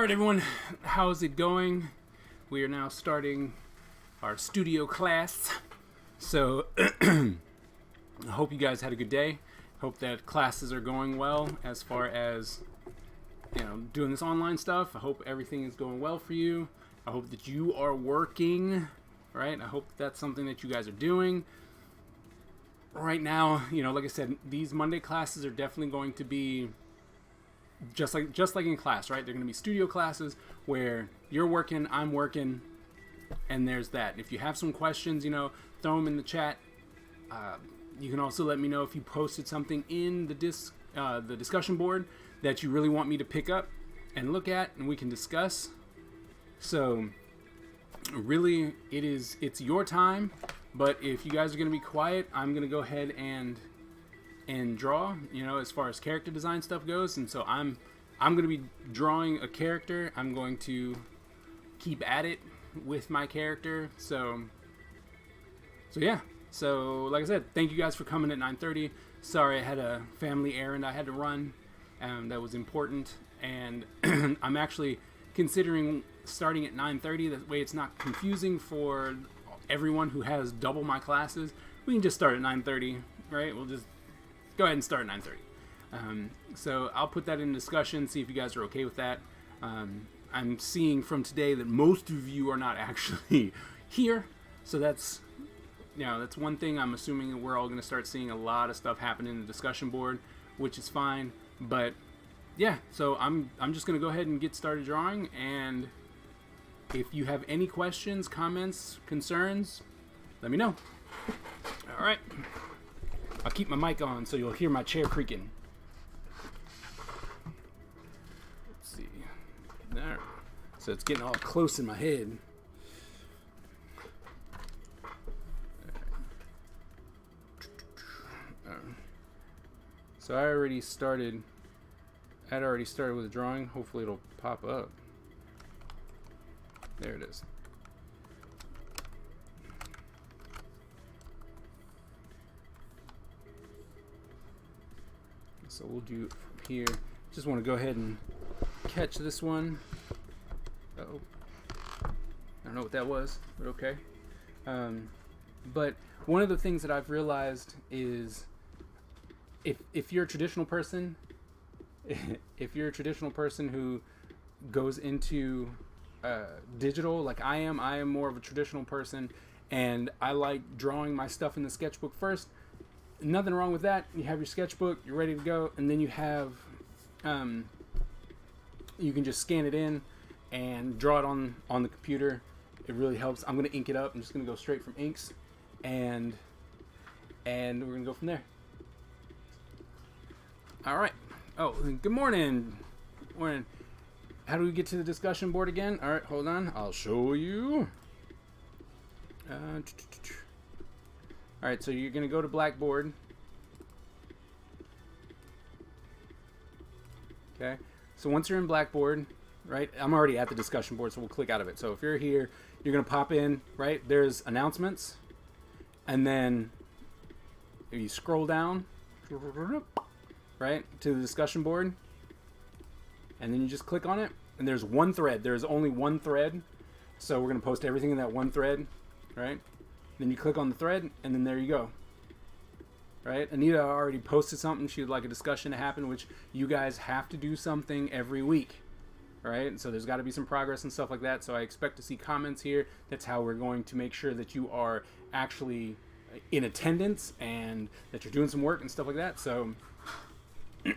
Alright everyone, how's it going? We are now starting our studio class. So, I hope you guys had a good day. Hope that classes are going well as far as, doing this online stuff. I hope everything is going well for you. I hope that you are working, right? I hope that's something that you guys are doing. Right now, like I said, these Monday classes are definitely going to be just like in class, right? They're going to be studio classes where you're working, I'm working, and there's that. If you have some questions, throw them in the chat. You can also let me know if you posted something in the discussion board that you really want me to pick up and look at, and we can discuss. So, really, it's your time. But if you guys are going to be quiet, I'm going to go ahead and draw, as far as character design stuff goes. And so I'm going to be drawing a character. I'm going to keep at it with my character. So yeah. So like I said, thank you guys for coming at 9:30. Sorry, I had a family errand I had to run, that was important. And I'm actually considering starting at 9:30. That way it's not confusing for everyone who has double my classes. We can just start at 9:30, right? We'll just go ahead and start at 9:30. So I'll put that in discussion, see if you guys are okay with that. I'm seeing from today that most of you are not actually here, so that's one thing. I'm assuming we're all going to start seeing a lot of stuff happen in the discussion board, which is fine. But yeah, so I'm just going to go ahead and get started drawing, and if you have any questions, comments, concerns, let me know. All right. I'll keep my mic on so you'll hear my chair creaking. Let's see. There. So it's getting all close in my head. So I already started with drawing. Hopefully it'll pop up. There it is. So we'll do it from here. Just want to go ahead and catch this one. Uh-oh. I don't know what that was, but okay. But one of the things that I've realized is if you're a traditional person, who goes into digital like I am more of a traditional person, and I like drawing my stuff in the sketchbook first. Nothing wrong with that. You have your sketchbook, you're ready to go, and then you have you can just scan it in and draw it on the computer. It really helps. I'm going to ink it up. I'm just going to go straight from inks, and we're going to go from there. All right. Oh, good morning. Morning. How do we get to the discussion board again? All right, hold on. I'll show you. All right, so you're going to go to Blackboard. Okay. So once you're in Blackboard, right, I'm already at the discussion board, so we'll click out of it. So if you're here, you're going to pop in, right? There's announcements. And then if you scroll down, right, to the discussion board, and then you just click on it, and there's one thread. There's only one thread. So we're going to post everything in that one thread, right? Then you click on the thread, and then there you go. Right? Anita already posted something. She would like a discussion to happen, which you guys have to do something every week. Right? So there's got to be some progress and stuff like that. So I expect to see comments here. That's how we're going to make sure that you are actually in attendance and that you're doing some work and stuff like that. So,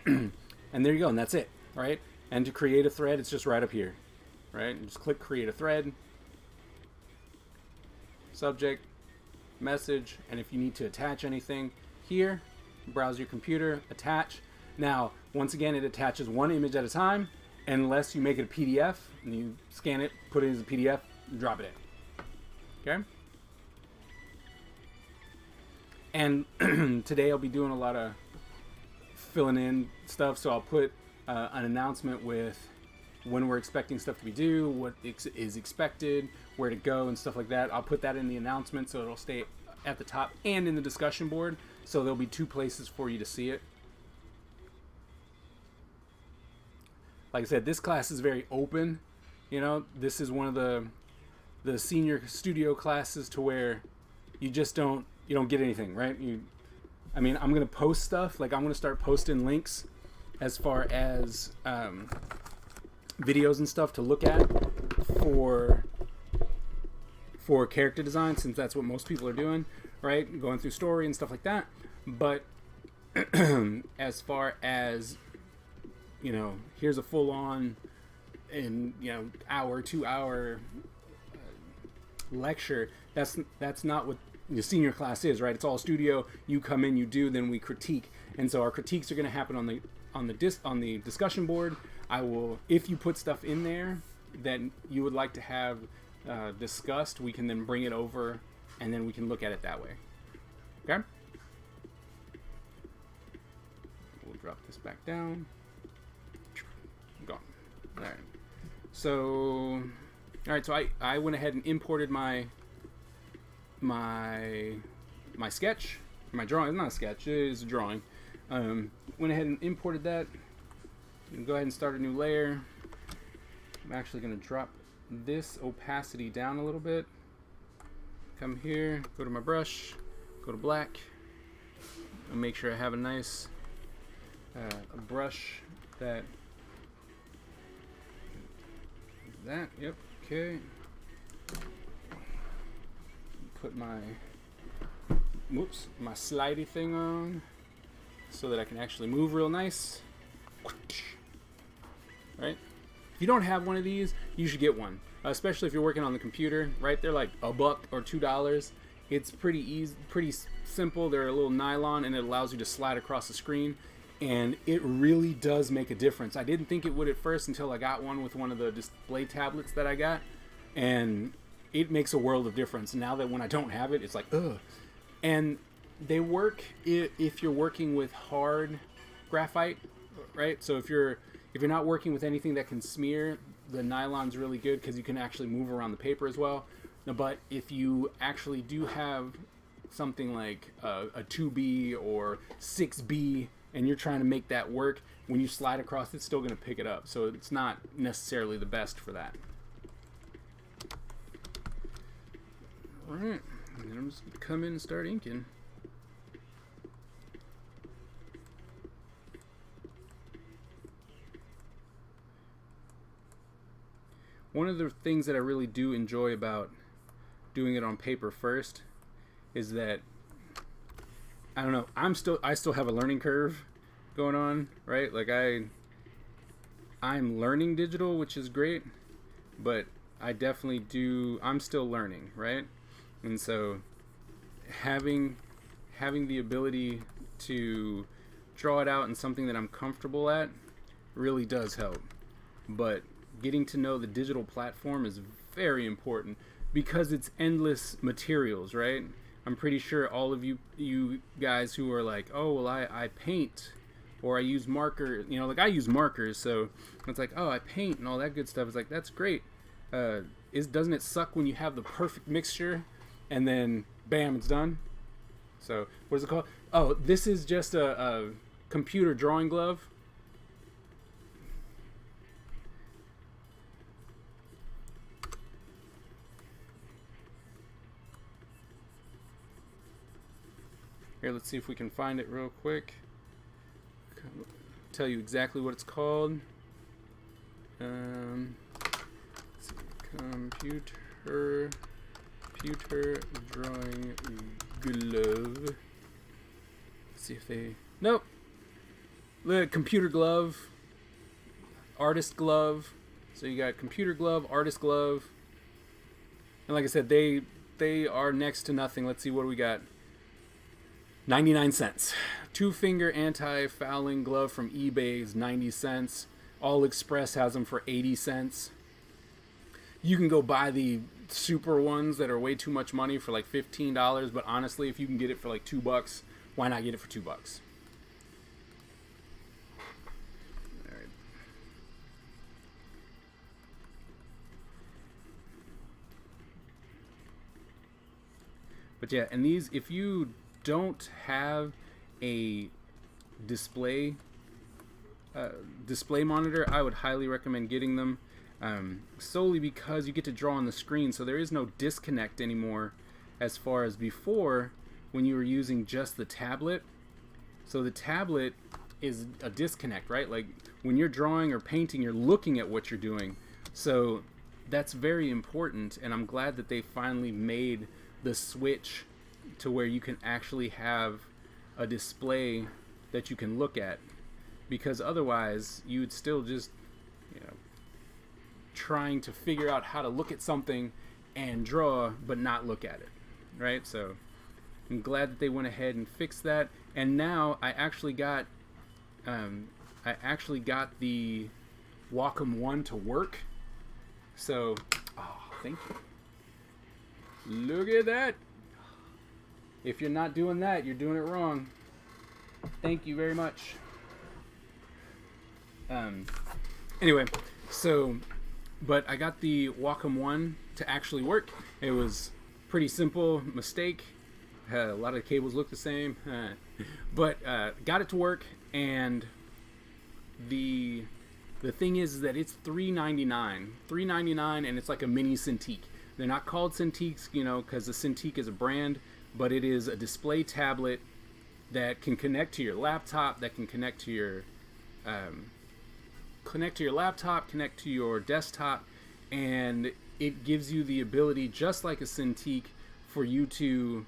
and there you go. And that's it. Right? And to create a thread, it's just right up here. Right? And just click create a thread. Subject. Message, and if you need to attach anything here, browse your computer, attach. Now, once again, it attaches one image at a time, unless you make it a PDF, and you scan it, put it as a PDF, and drop it in. Okay? And today I'll be doing a lot of filling in stuff, so I'll put an announcement with when we're expecting stuff to be due, what is expected, where to go, and stuff like that. I'll put that in the announcement so it'll stay at the top and in the discussion board, so there'll be two places for you to see it. like I said, this class is very open. You know, this is one of the senior studio classes to where you don't get anything, right? I mean, I'm gonna post stuff. Like I'm gonna start posting links as far as videos and stuff to look at for character design, since that's what most people are doing, right? Going through story and stuff like that. But as far as, you know, here's a full-on and, you know, hour, 2 hour lecture. That's not what the senior class is, right? It's all studio. You come in, you do, then we critique. And so our critiques are going to happen on the discussion board. I will, if you put stuff in there that you would like to have discussed, we can then bring it over and then we can look at it that way. Okay? We'll drop this back down. Gone. All right. So, all right. So I went ahead and imported my sketch, my drawing. It's not a sketch. It is a drawing. Went ahead and imported that. Go ahead and start a new layer. I'm actually going to drop this opacity down a little bit. Come here, go to my brush, go to black, and make sure I have a nice a brush that. Yep, okay. Put my slidey thing on so that I can actually move real nice. Right? If you don't have one of these, you should get one, especially if you're working on the computer, right? They're like $1 or $2. It's pretty easy, pretty simple. They're a little nylon and it allows you to slide across the screen, and it really does make a difference. I didn't think it would at first until I got one with one of the display tablets that I got, and it makes a world of difference. Now that when I don't have it, it's like, ugh. And they work if you're working with hard graphite, right? So if you're not working with anything that can smear, the nylon's really good because you can actually move around the paper as well. But if you actually do have something like a 2B or 6B and you're trying to make that work, when you slide across, it's still going to pick it up. So it's not necessarily the best for that. All right, and then I'm just going to come in and start inking. One of the things that I really do enjoy about doing it on paper first is that, I don't know, I still have a learning curve going on, right? Like I'm learning digital, which is great, but I definitely I'm still learning, right? And so having the ability to draw it out in something that I'm comfortable at really does help. But getting to know the digital platform is very important because it's endless materials, right? I'm pretty sure all of you guys who are like, oh, well, I paint or I use marker, you know, like I use markers, so it's like, oh, I paint and all that good stuff. It's like, that's great. Doesn't it suck when you have the perfect mixture and then bam, it's done? So what is it called? Oh, this is just a computer drawing glove. Here, let's see if we can find it real quick. Tell you exactly what it's called. Let's see. Computer drawing glove. Let's see if they. Nope. Look, computer glove, artist glove. So you got computer glove, artist glove, and like I said, they are next to nothing. Let's see what do we got. 99 cents. 2-finger anti-fouling glove from eBay is 90 cents. All Express has them for 80 cents. You can go buy the super ones that are way too much money for like $15, but honestly, if you can get it for like $2, why not get it for $2? All right. But yeah, and these, if you don't have a display display monitor, I would highly recommend getting them, solely because you get to draw on the screen, so there is no disconnect anymore as far as before when you were using just the tablet. So the tablet is a disconnect, right? Like when you're drawing or painting, you're looking at what you're doing. So that's very important, and I'm glad that they finally made the switch to where you can actually have a display that you can look at, because otherwise you would still just, you know, trying to figure out how to look at something and draw but not look at it, right? So I'm glad that they went ahead and fixed that, and now I actually got the Wacom 1 to work. So, oh, thank you. Look at that. If you're not doing that, you're doing it wrong. Thank you very much. Anyway, so, but I got the Wacom 1 to actually work. It was pretty simple mistake. A lot of the cables look the same, but got it to work. And the thing is that it's $3.99, and it's like a mini Cintiq. They're not called Cintiqs, you know, because the Cintiq is a brand, but it is a display tablet that can connect to your laptop, that can connect to your laptop, connect to your desktop, and it gives you the ability, just like a Cintiq, for you to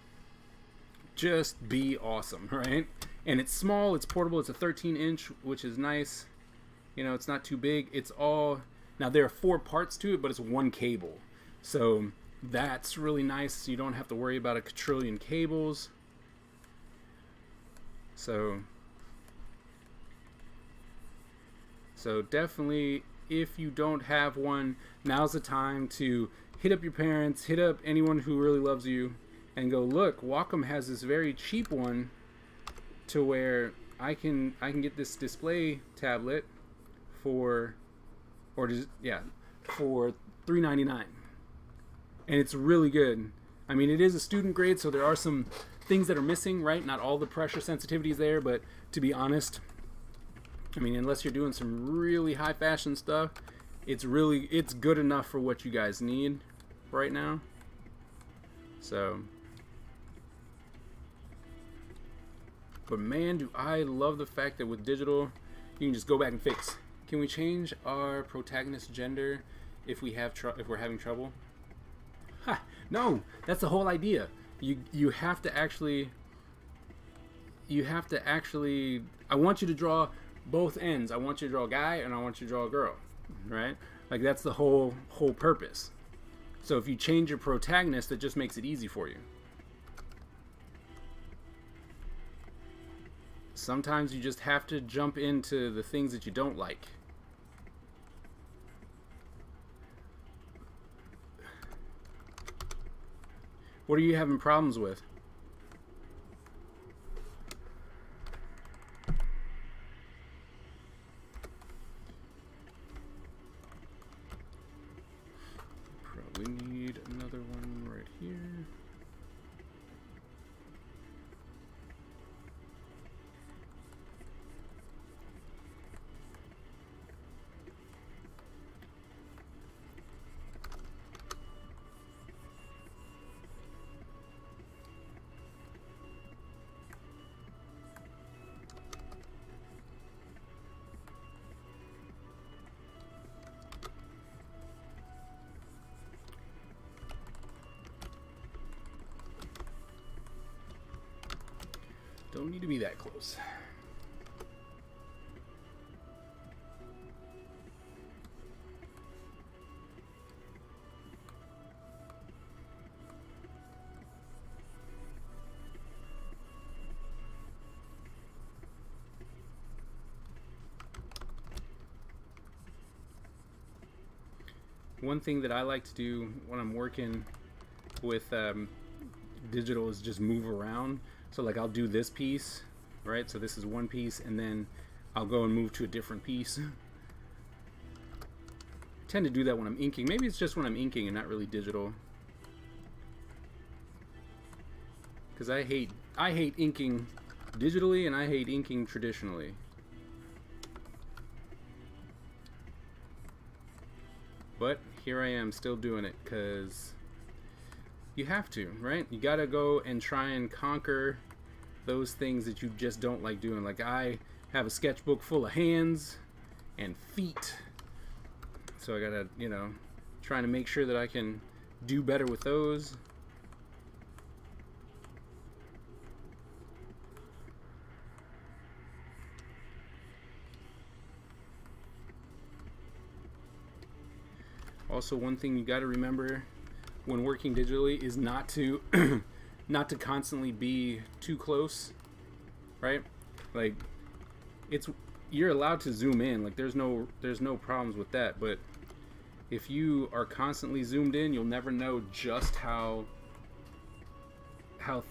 just be awesome, right? And it's small, it's portable, it's a 13-inch, which is nice. You know, it's not too big. It's all, now there are 4 parts to it, but it's one cable. So that's really nice. You don't have to worry about a quadrillion cables. So definitely, if you don't have one, now's the time to hit up your parents, hit up anyone who really loves you, and go, look, Wacom has this very cheap one to where I can get this display tablet for $3.99, and it's really good. I mean, it is a student grade, so there are some things that are missing, right? Not all the pressure sensitivity is there, but to be honest, I mean, unless you're doing some really high fashion stuff, it's good enough for what you guys need right now. So, but man, do I love the fact that with digital, you can just go back and fix. Can we change our protagonist gender if we're having trouble? Ha! No, that's the whole idea. You have to actually. I want you to draw both ends. I want you to draw a guy and I want you to draw a girl, right? Like that's the whole purpose. So if you change your protagonist, it just makes it easy for you. Sometimes you just have to jump into the things that you don't like. What are you having problems with? Probably need another one right here. Don't need to be that close. One thing that I like to do when I'm working with digital is just move around. So like I'll do this piece, right? So this is one piece, and then I'll go and move to a different piece. I tend to do that when I'm inking. Maybe it's just when I'm inking and not really digital. Because I hate inking digitally and I hate inking traditionally. here I am still doing it, because you have to, right? You gotta go and try and conquer those things that you just don't like doing. Like, I have a sketchbook full of hands and feet, so I gotta, you know, trying to make sure that I can do better with those. Also, one thing you got to remember when working digitally is not to not to constantly be too close, right? Like, you're allowed to zoom in, like there's no problems with that, but if you are constantly zoomed in, you'll never know just how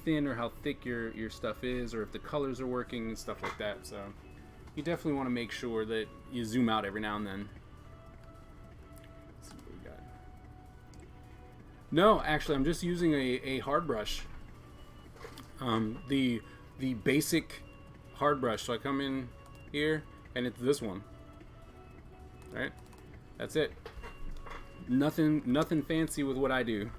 thin or how thick your stuff is, or if the colors are working and stuff like that. So you definitely want to make sure that you zoom out every now and then. Let's see what we got. No, actually, I'm just using a hard brush. The basic hard brush. So I come in here and it's this one. All right, that's it. Nothing fancy with what I do.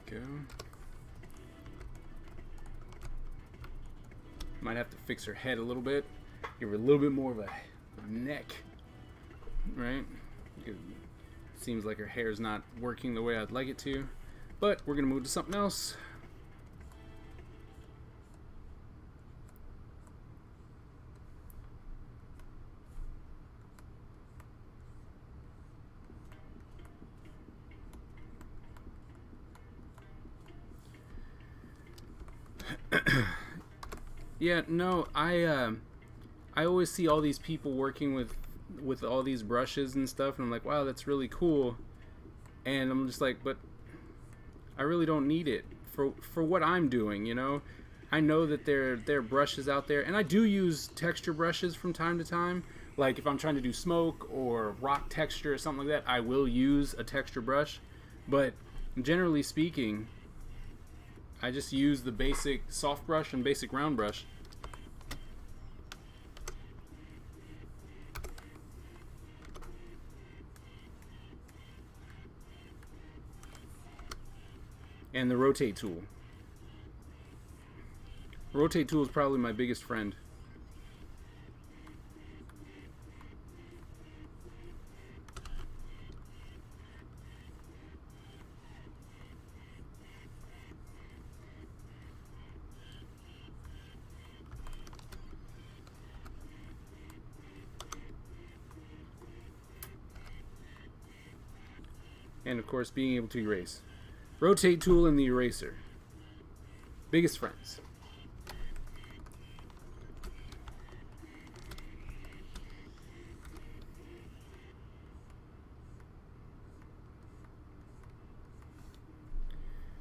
Go. Might have to fix her head a little bit. Give her a little bit more of a neck, right? It seems like her hair's not working the way I'd like it to, but we're gonna move to something else. Yeah, no, I always see all these people working with all these brushes and stuff, and I'm like, wow, that's really cool. And I'm just like, but I really don't need it for what I'm doing, you know? I know that there are brushes out there, and I do use texture brushes from time to time. Like, if I'm trying to do smoke or rock texture or something like that, I will use a texture brush. But generally speaking, I just use the basic soft brush and basic round brush. And the rotate tool. Rotate tool is probably my biggest friend. And of course, being able to erase. Rotate tool and the eraser. Biggest friends.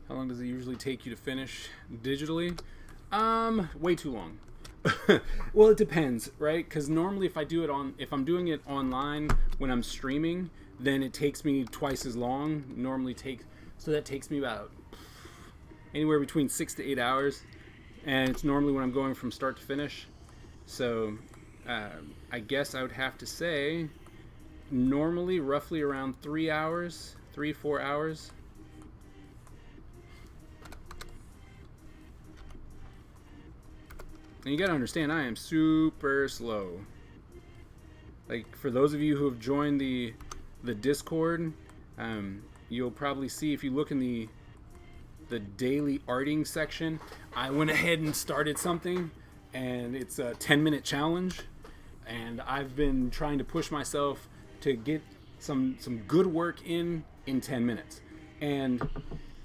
How long does it usually take you to finish digitally? Way too long. Well, it depends, right? Because normally if I'm doing it online when I'm streaming, then it takes me twice as long. So that takes me about anywhere between 6 to 8 hours, and it's normally when I'm going from start to finish. So I guess I would have to say normally roughly around 3 hours, 3-4 hours. And you gotta understand, I am super slow. Like, for those of you who have joined the Discord, you'll probably see, if you look in the daily arting section, I went ahead and started something, and it's a 10-minute challenge, and I've been trying to push myself to get some good work in 10 minutes. And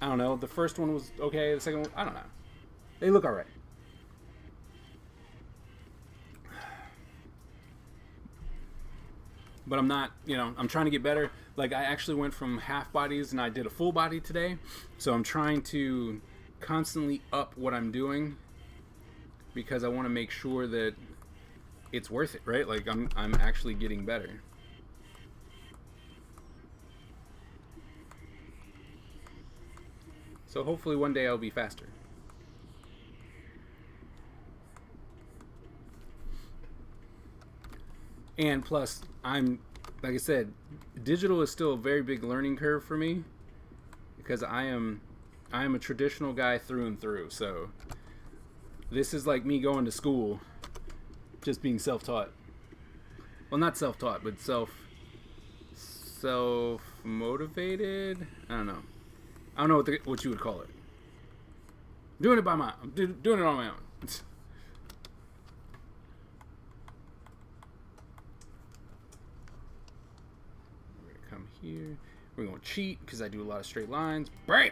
I don't know, the first one was okay, the second one, I don't know. They look alright. But I'm not, I'm trying to get better. Like, I actually went from half bodies and I did a full body today. So I'm trying to constantly up what I'm doing. because I want to make sure that it's worth it, right? Like I'm actually getting better. So hopefully one day I'll be faster. And plus, like I said, digital is still a very big learning curve for me because I am a traditional guy through and through. So this is like me going to school, just being self-taught. Well, not self-taught, but self-motivated. I don't know what you would call it. Doing it on my own. Here we're going to cheat because I do a lot of straight lines. Break.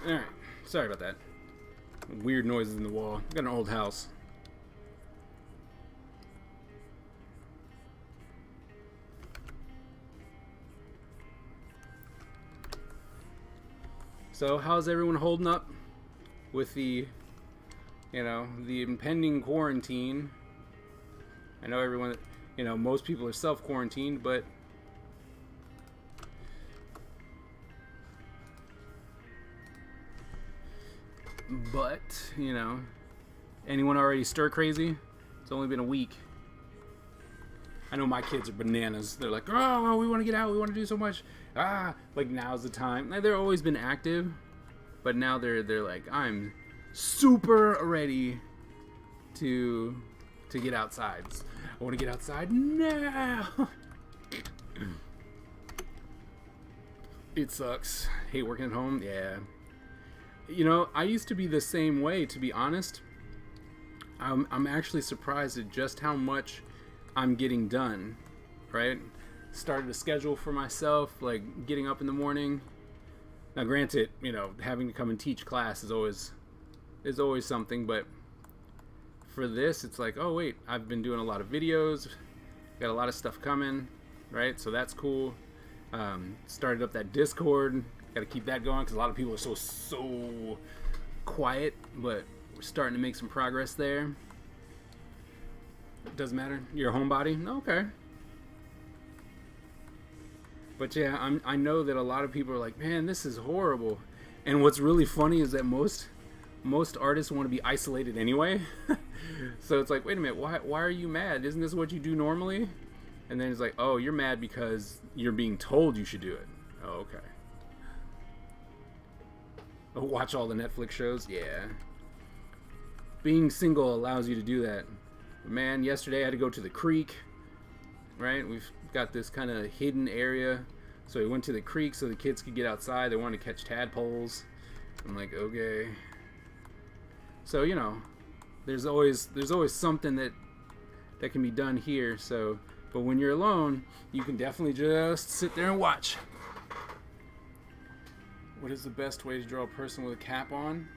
All right, sorry about that. Weird noises in the wall. I got an old house. So how's everyone holding up with the impending quarantine? I know everyone, most people are self-quarantined, but anyone already stir crazy? It's only been a week. I know my kids are bananas. They're like, oh, we want to get out. We want to do so much. Like now's the time. They've always been active, but now they're like, I'm super ready to get outside. I want to get outside now. It sucks. Hate working at home. Yeah. I used to be the same way, to be honest. I'm actually surprised at just how much I'm getting done, right? Started a schedule for myself, like getting up in the morning. Now, granted, having to come and teach class is always something, but for this, it's like, oh wait, I've been doing a lot of videos, got a lot of stuff coming, right? So that's cool. Started up that Discord, got to keep that going because a lot of people are so quiet, but we're starting to make some progress there. Doesn't matter. You're a homebody? Okay. But yeah, I know that a lot of people are like, man, this is horrible. And what's really funny is that most artists want to be isolated anyway. So it's like, wait a minute, why are you mad? Isn't this what you do normally? And then it's like, oh, you're mad because you're being told you should do it. Oh, okay. Oh, watch all the Netflix shows? Yeah. Being single allows you to do that. Man, yesterday I had to go to the creek, right? We've got this kind of hidden area, so we went to the creek so the kids could get outside. They wanted to catch tadpoles. I'm like, okay. So there's always something that can be done here. So, but when you're alone, you can definitely just sit there and watch. What is the best way to draw a person with a cap on?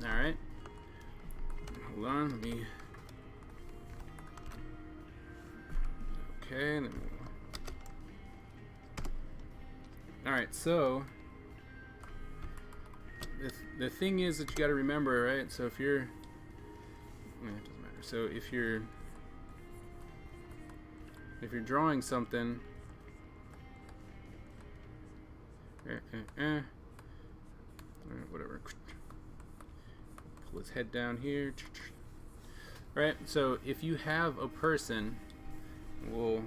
All right. Hold on, let me. Okay, alright, so the thing is that you got to remember, right? So if you're, it doesn't matter. So if you're drawing something, whatever. Pull his head down here, right? So if you have a person. We'll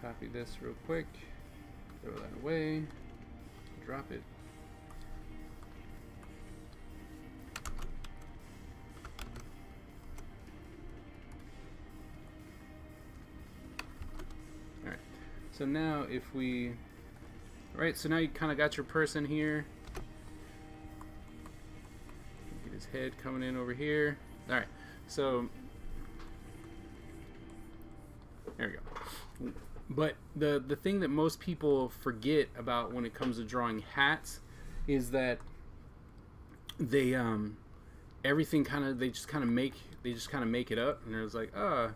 copy this real quick, throw that away, drop it. Alright, so now if we, right, so now you kind of got your person here. Get his head coming in over here. Alright, so there we go. But the thing that most people forget about when it comes to drawing hats is that they everything kind of they just kind of make it up, and it's like right,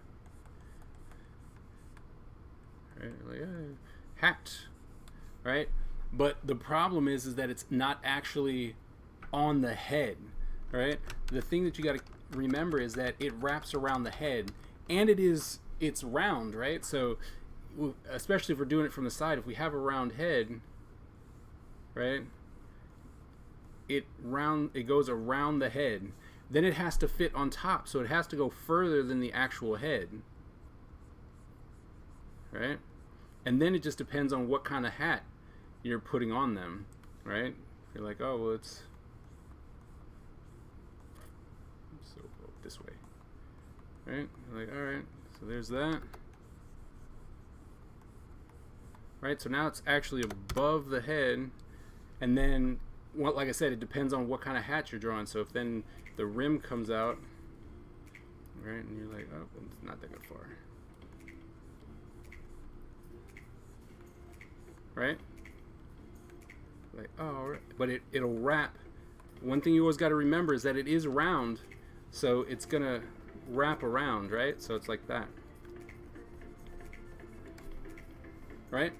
like hat, right? But the problem is that it's not actually on the head, right? The thing that you got to remember is that it wraps around the head, and it's round, right? So especially if we're doing it from the side, if we have a round head, right, it goes around the head, then it has to fit on top, so it has to go further than the actual head, right? And then it just depends on what kind of hat you're putting on them, right? You're like, oh, well, it's so go this way, right? You're like, all right, so there's that, right? So now it's actually above the head, and then, well, like I said, it depends on what kind of hat you're drawing. So if then the rim comes out, right, and you're like, oh, it's not that far, right? Like, oh, right. But it'll wrap. One thing you always got to remember is that it is round, so it's gonna wrap around, right? So it's like that, right?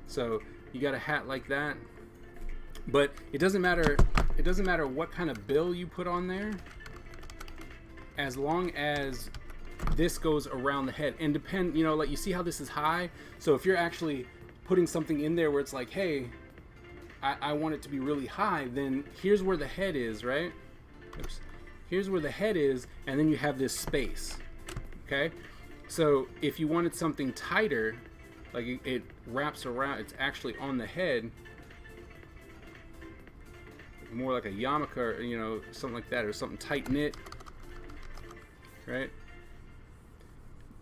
So you got a hat like that, but it doesn't matter. It doesn't matter what kind of bill you put on there, as long as this goes around the head. And depend, you know, like you see how this is high. So if you're actually putting something in there where it's like, hey, I want it to be really high, then here's where the head is, right? Oops. Here's where the head is, and then you have this space. Okay. So if you wanted something tighter, like it wraps around, it's actually on the head, more like a yarmulke, or, you know, something like that, or something tight knit, right?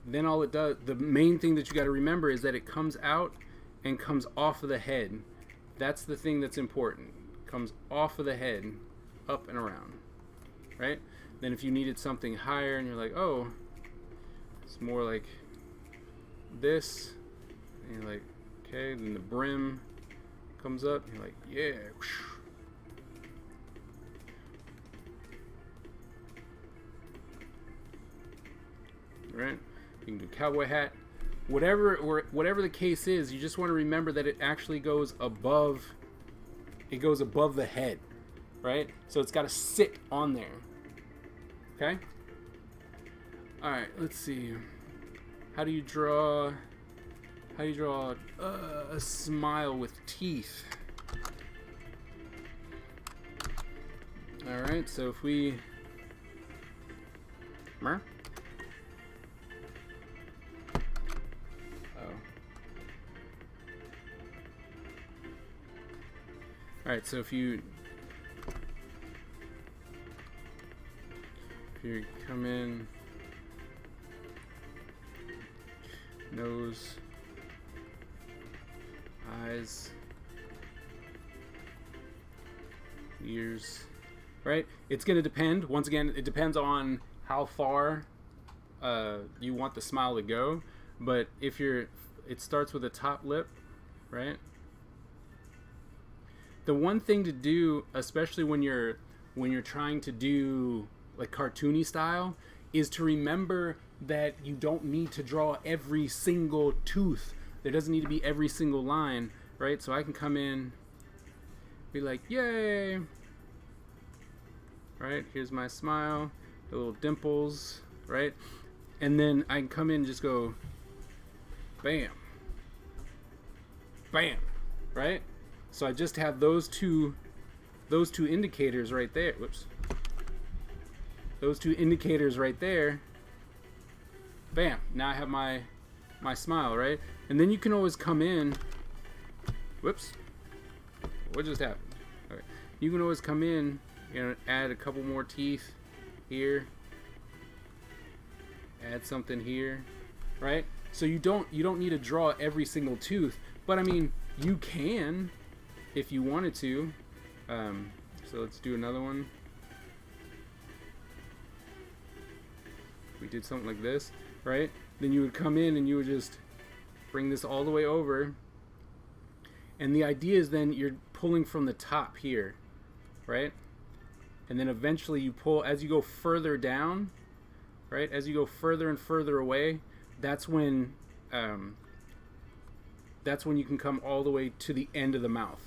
Then all it does, the main thing that you got to remember is that it comes out and comes off of the head. That's the thing that's important. Comes off of the head, up and around, right? Then if you needed something higher and you're like, oh, it's more like this, and you're like, okay, then the brim comes up, and you're like, yeah. Right? You can do cowboy hat. Whatever the case is, you just want to remember that it actually goes above the head, right? So it's got to sit on there. Okay? All right, let's see. How do you draw a smile with teeth? All right, so if we Alright, so if you come in, nose, eyes, ears, right? It's going to depend. Once again, it depends on how far you want the smile to go. But if it starts with a top lip, right? The one thing to do, especially when you're trying to do like cartoony style, is to remember that you don't need to draw every single tooth. There doesn't need to be every single line, right? So I can come in, be like, yay, right? Here's my smile, the little dimples, right? And then I can come in and just go, bam, bam, right? So I just have those two indicators right there. Whoops. Those two indicators right there. Bam. Now I have my smile, right? And then you can always come in. Whoops. What just happened? Okay. You can always come in, you know, add a couple more teeth here. Add something here, right? So you don't need to draw every single tooth, but I mean, you can if you wanted to. So let's do another one. we did something like this, right? Then you would come in and you would just bring this all the way over. And the idea is then you're pulling from the top here, right? And then eventually you pull, as you go further down, right? As you go further and further away, that's when you can come all the way to the end of the mouth,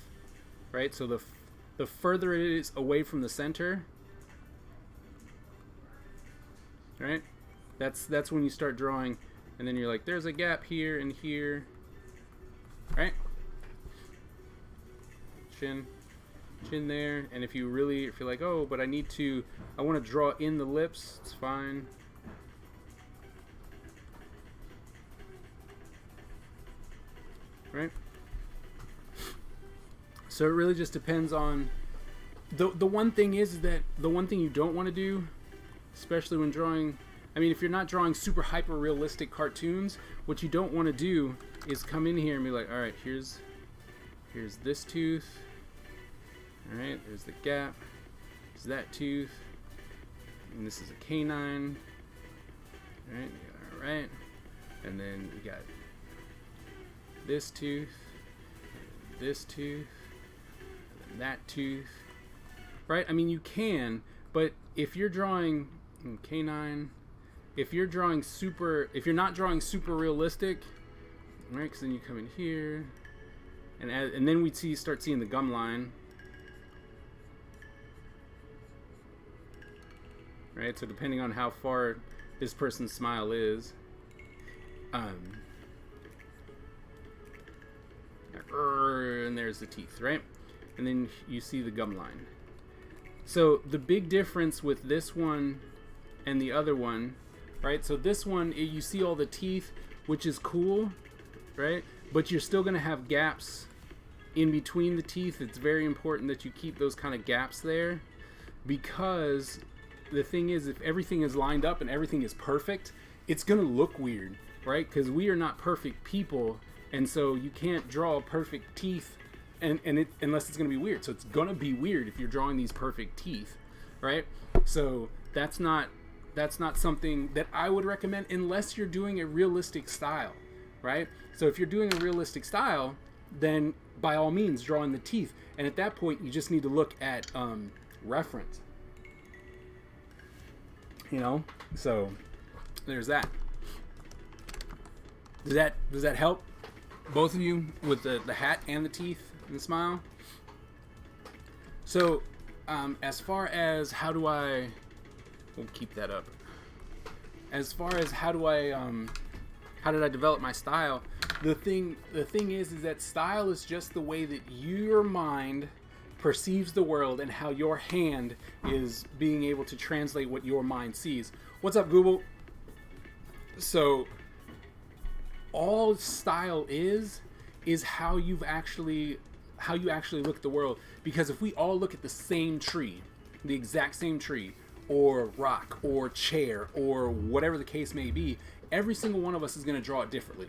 right? So the further it is away from the center, right? That's when you start drawing, and then you're like, there's a gap here and here, right? Chin there, and if you're like, oh, but I want to draw in the lips, it's fine. Right? So it really just depends on the one thing is that the one thing you don't want to do, especially when drawing, I mean, if you're not drawing super hyper realistic cartoons, what you don't want to do is come in here and be like, all right, here's this tooth. All right, there's the gap. There's that tooth. And this is a canine. All right. And then we got this tooth, and that tooth, right? I mean, you can, but if you're drawing canine, if you're not drawing super realistic, right? Because then you come in here, and then we start seeing the gum line, right? So depending on how far this person's smile is, and there's the teeth, right? And then you see the gum line. So the big difference with this one and the other one, right? So this one, you see all the teeth, which is cool, right? But you're still going to have gaps in between the teeth. It's very important that you keep those kind of gaps there, because the thing is, if everything is lined up and everything is perfect, it's going to look weird, right? Because we are not perfect people. And so you can't draw perfect teeth unless it's going to be weird. So it's going to be weird if you're drawing these perfect teeth, right? So that's not something that I would recommend unless you're doing a realistic style, right? So if you're doing a realistic style, then by all means draw in the teeth. And at that point, you just need to look at reference. So there's that. Does that help? Both of you with the hat and the teeth and the smile. So as far as we'll keep that up. As far as how did I develop my style? The thing is that style is just the way that your mind perceives the world and how your hand is being able to translate what your mind sees. What's up, Google? So all style is how you actually look at the world. Because if we all look at the same tree, the exact same tree, or rock, or chair, or whatever the case may be, every single one of us is going to draw it differently.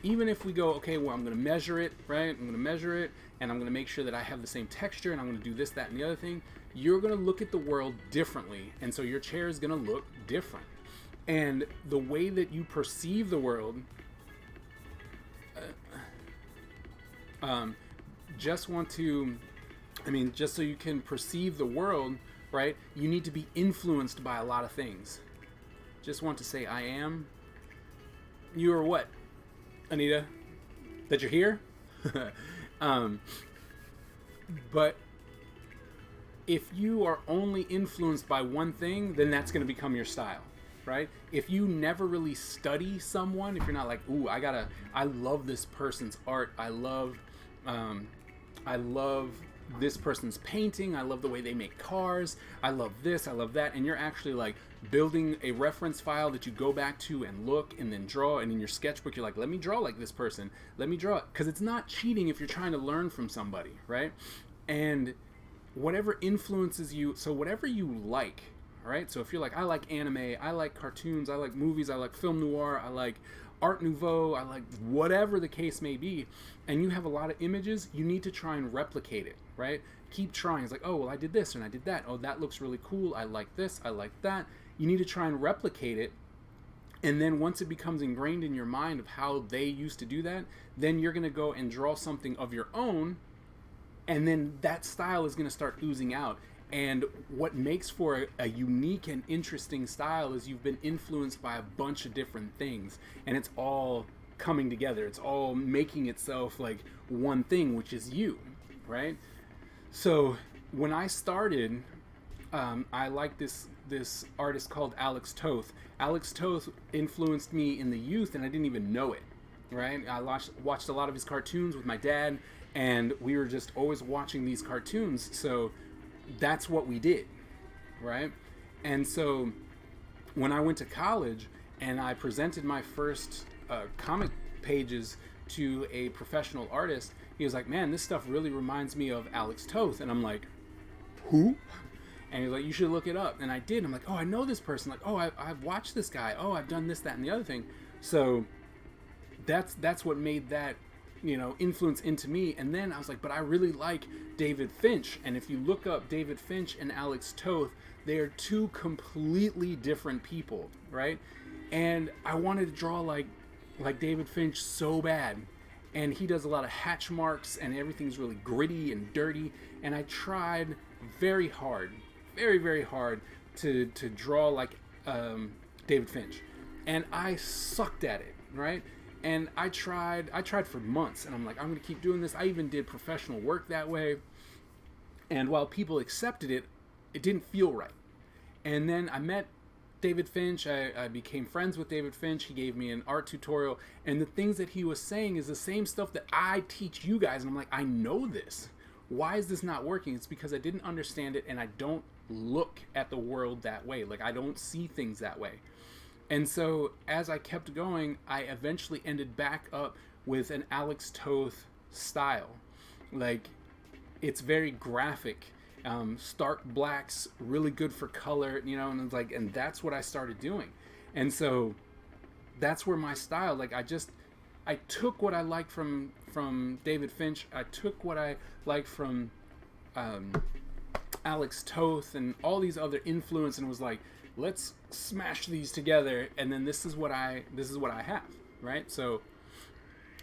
Even if we go, okay, well, I'm going to measure it, right? I'm going to measure it, and I'm going to make sure that I have the same texture, and I'm going to do this, that, and the other thing. You're going to look at the world differently, and so your chair is going to look different. And the way that you perceive the world, just so you can perceive the world, right, you need to be influenced by a lot of things. Just want to say I am. You are what, Anita? That you're here? But if you are only influenced by one thing, then that's going to become your style, right? If you never really study someone, if you're not like, ooh, I love this person's art, I love this person's painting, I love the way they make cars, I love this, I love that, and you're actually like building a reference file that you go back to and look and then draw, and in your sketchbook you're like, let me draw like this person, let me draw it, because it's not cheating if you're trying to learn from somebody, right? And whatever influences you, so whatever you like, right? So if you're like, I like anime, I like cartoons, I like movies, I like film noir, I like Art Nouveau, I like whatever the case may be, and you have a lot of images, you need to try and replicate it, right? Keep trying. It's like, oh, well, I did this and I did that. Oh, that looks really cool. I like this. I like that. You need to try and replicate it And then once it becomes ingrained in your mind of how they used to do that, then you're going to go and draw something of your own, and then that style is going to start oozing out. And what makes for a unique and interesting style is you've been influenced by a bunch of different things, and it's all coming together. It's all making itself like one thing, which is you, right? So when I started, I like this artist called Alex Toth. Alex Toth influenced me in the youth, and I didn't even know it, right? I watched a lot of his cartoons with my dad, and we were just always watching these cartoons, so that's what we did, right? And so when I went to college and I presented my first comic pages to a professional artist, he was like, man, this stuff really reminds me of Alex Toth. And I'm like, who? And he was like, you should look it up. And I did. I'm like, oh, I know this person. Like, oh, I've watched this guy. Oh, I've done this, that, and the other thing. So that's what made that, influence into me. And then I was like, but I really like David Finch. And if you look up David Finch and Alex Toth, they are two completely different people, right? And I wanted to draw like David Finch so bad. And he does a lot of hatch marks, and everything's really gritty and dirty. And I tried very hard, very, very hard to draw like David Finch. And I sucked at it, right? And I tried for months, and I'm like, I'm going to keep doing this. I even did professional work that way. And while people accepted it, it didn't feel right. And then I met David Finch. I became friends with David Finch. He gave me an art tutorial. And the things that he was saying is the same stuff that I teach you guys. And I'm like, I know this. Why is this not working? It's because I didn't understand it, and I don't look at the world that way. Like, I don't see things that way. And so as I kept going, I eventually ended back up with an Alex Toth style. Like, it's very graphic, stark blacks, really good for color, and it's like, and that's what I started doing. And so that's where my style, like, I took what I liked from David Finch. I took what I liked from Alex Toth and all these other influence, and was like, let's smash these together, and then this is what I have, right? So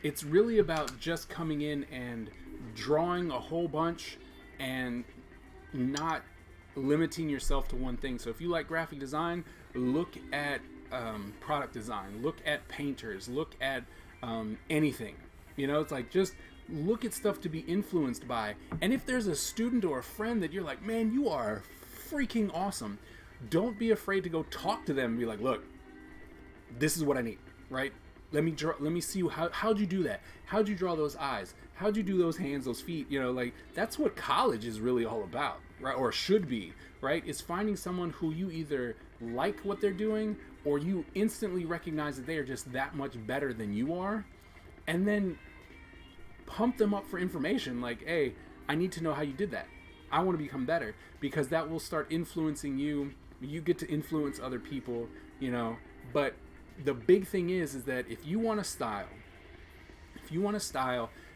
it's really about just coming in and drawing a whole bunch and not limiting yourself to one thing. So if you like graphic design, look at product design, look at painters, look at anything. It's like, just look at stuff to be influenced by. And if there's a student or a friend that you're like, man, you are freaking awesome, don't be afraid to go talk to them and be like, look, this is what I need, right? Let me see you. How'd you do that? How'd you draw those eyes? How'd you do those hands, those feet? Like, that's what college is really all about, right? Or should be, right? Is finding someone who you either like what they're doing, or you instantly recognize that they are just that much better than you are, and then pump them up for information. Like, hey, I need to know how you did that. I want to become better, because that will start influencing you. You get to influence other people, but the big thing is that if you want a style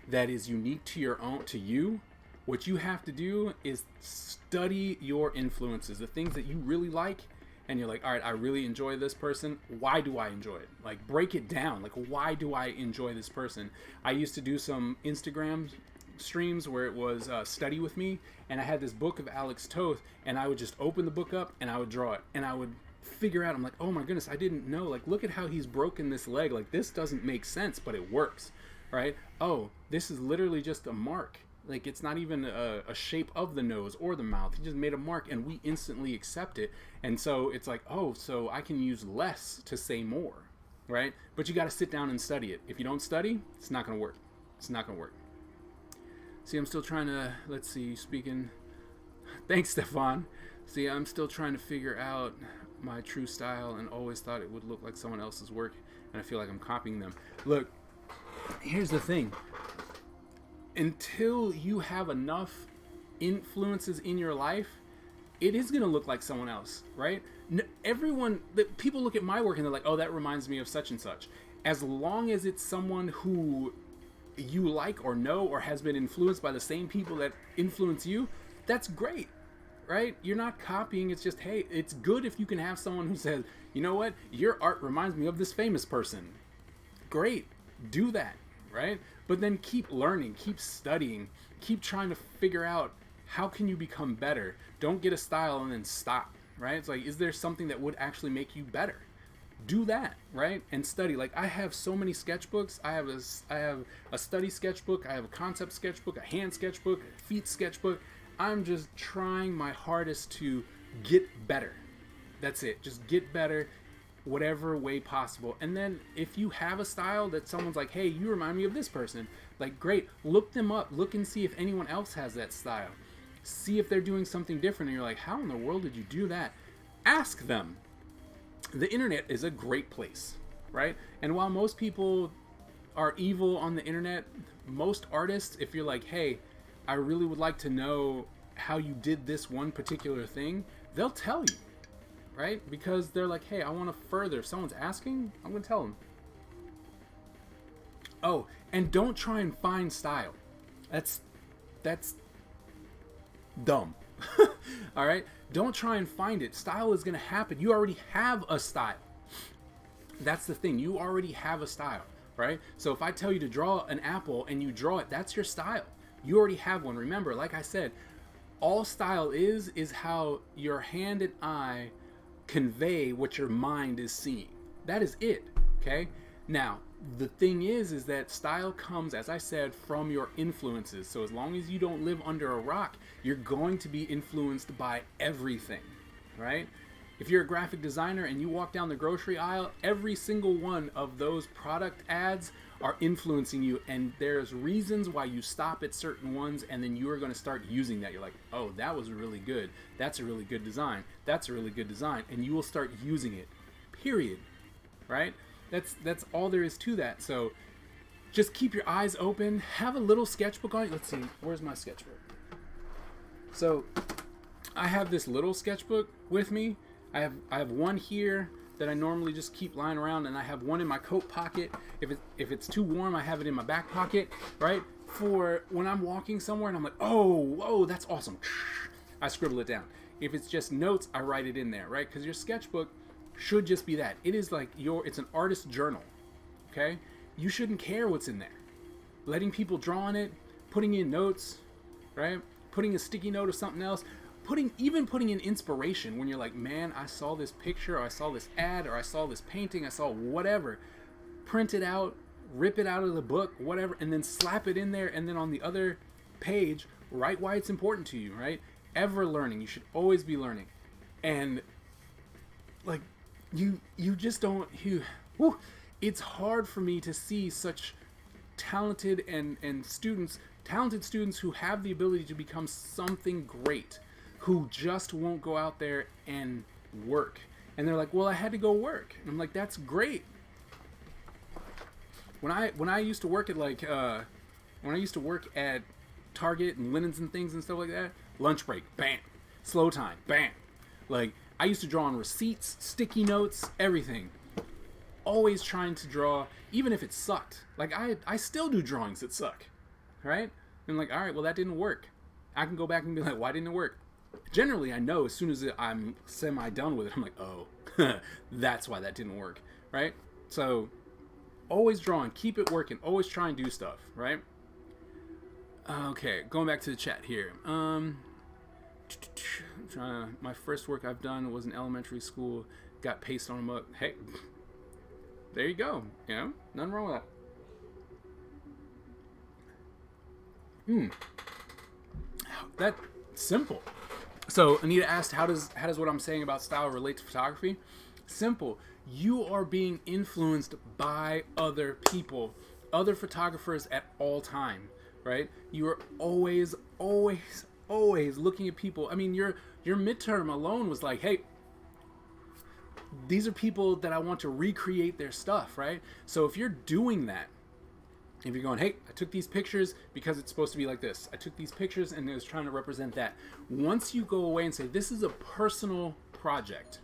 that is unique to you, what you have to do is study your influences, the things that you really like, and you're like, all right, I really enjoy this person. Why do I enjoy it? Like, break it down. Like, why do I enjoy this person? I used to do some Instagram streams where it was study with me, and I had this book of Alex Toth, and I would just open the book up and I would draw it, and I would figure out, I'm like, oh my goodness, I didn't know, like, look at how he's broken this leg, like, this doesn't make sense, but it works, right? Oh, this is literally just a mark, like, it's not even a shape of the nose or the mouth. He just made a mark, and we instantly accept it. And so it's like, oh, so I can use less to say more, right? But you got to sit down and study it. If you don't study, it's not going to work. It's not going to work. See, I'm still trying to, let's see, speaking. Thanks, Stefan. See, I'm still trying to figure out my true style, and always thought it would look like someone else's work, and I feel like I'm copying them. Look, here's the thing. Until you have enough influences in your life, it is going to look like someone else, right? People look at my work and they're like, oh, that reminds me of such and such. As long as it's someone who you like or know, or has been influenced by the same people that influence you, that's great, right? You're not copying. It's just, hey, it's good if you can have someone who says, you know what, your art reminds me of this famous person. Great, do that, right? But then keep learning, keep studying, keep trying to figure out how can you become better. Don't get a style and then stop, right? It's like, is there something that would actually make you better? Do that, right? And study. Like, I have so many sketchbooks. I have a study sketchbook, I have a concept sketchbook, a hand sketchbook, a feet sketchbook. I'm just trying my hardest to get better. That's it. Just get better, whatever way possible. And then if you have a style that someone's like, hey, you remind me of this person, like, great, look them up, look and see if anyone else has that style, see if they're doing something different, and you're like, how in the world did you do that? Ask them. The internet is a great place, right? And while most people are evil on the internet, most artists, if you're like, hey, I really would like to know how you did this one particular thing, they'll tell you, right? Because they're like, hey, I want to further. If someone's asking, I'm going to tell them. Oh, and don't try and find style. That's dumb. All right? Don't try and find it. Style is going to happen. You already have a style. That's the thing. You already have a style, right? So if I tell you to draw an apple and you draw it, that's your style. You already have one. Remember, like I said, all style is how your hand and eye convey what your mind is seeing. That is it, okay? Now, the thing is that style comes, as I said, from your influences. So as long as you don't live under a rock, you're going to be influenced by everything, right? If you're a graphic designer and you walk down the grocery aisle, every single one of those product ads are influencing you, and there's reasons why you stop at certain ones, and then you are going to start using that. You're like, oh, that was really good. That's a really good design. That's a really good design. And you will start using it, period, right? That's all there is to that. So just keep your eyes open. Have a little sketchbook on it. Let's see, where's my sketchbook? So I have this little sketchbook with me. I have one here that I normally just keep lying around, and I have one in my coat pocket. If it's too warm, I have it in my back pocket, right? For when I'm walking somewhere and I'm like, oh, that's awesome. I scribble it down. If it's just notes, I write it in there, right? Because your sketchbook should just be that. It is like it's an artist's journal, okay? You shouldn't care what's in there. Letting people draw on it, putting in notes, right? Putting a sticky note of something else. Putting in inspiration when you're like, man, I saw this picture, or I saw this ad, or I saw this painting, I saw whatever. Print it out, rip it out of the book, whatever, and then slap it in there, and then on the other page, write why it's important to you, right? Ever learning. You should always be learning. And like, you just don't, it's hard for me to see such talented talented students who have the ability to become something great, who just won't go out there and work. And they're like, well, I had to go work. And I'm like, that's great. When I used to work at Target and Linens and things and stuff like that, lunch break, bam. Slow time, bam. Like, I used to draw on receipts, sticky notes, everything. Always trying to draw, even if it sucked. Like, I still do drawings that suck, right? And I'm like, all right, well, that didn't work. I can go back and be like, why didn't it work? Generally, I know as soon as I'm semi-done with it, I'm like, oh, that's why that didn't work, right? So, always drawing, keep it working, always try and do stuff, right? Okay, going back to the chat here. My first work I've done was in elementary school, got paste on them up. Hey, there you go, you know, nothing wrong with that. That's simple. So Anita asked, how does what I'm saying about style relate to photography? Simple. You are being influenced by other people, other photographers at all time, right? You are always looking at people. I mean, your midterm alone was like, hey, these are people that I want to recreate their stuff, right? So if you're doing that, if you're going, hey, I took these pictures because it's supposed to be like this. I took these pictures and it was trying to represent that. Once you go away and say, this is a personal project,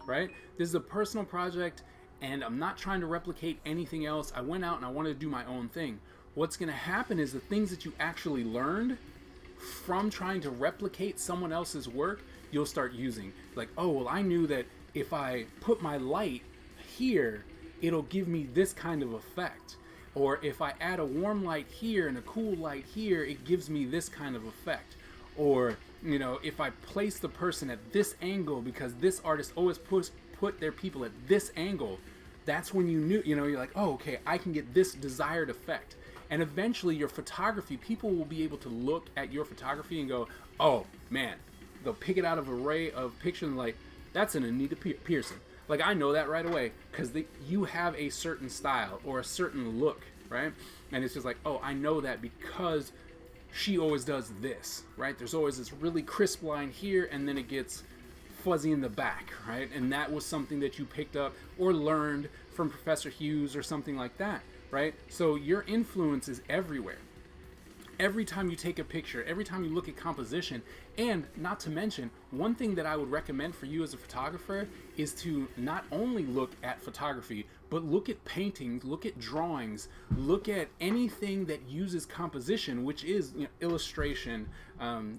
right? This is a personal project and I'm not trying to replicate anything else. I went out and I wanted to do my own thing. What's going to happen is the things that you actually learned, from trying to replicate someone else's work, you'll start using. Like, oh, well, I knew that if I put my light here, it'll give me this kind of effect. Or if I add a warm light here and a cool light here, it gives me this kind of effect. Or, you know, if I place the person at this angle, because this artist always put their people at this angle, that's when you knew, you know, you're like, oh, okay, I can get this desired effect. And eventually your photography, people will be able to look at your photography and go, oh, man, they'll pick it out of an array of pictures and like, that's an Anita Pearson. Like, I know that right away because you have a certain style or a certain look, right? And it's just like, oh, I know that because she always does this, right? There's always this really crisp line here, and then it gets fuzzy in the back, right? And that was something that you picked up or learned from Professor Hughes or something like that, right? So your influence is everywhere. Every time you take a picture, every time you look at composition, and not to mention, one thing that I would recommend for you as a photographer is to not only look at photography, but look at paintings, look at drawings, look at anything that uses composition, which is, you know, illustration,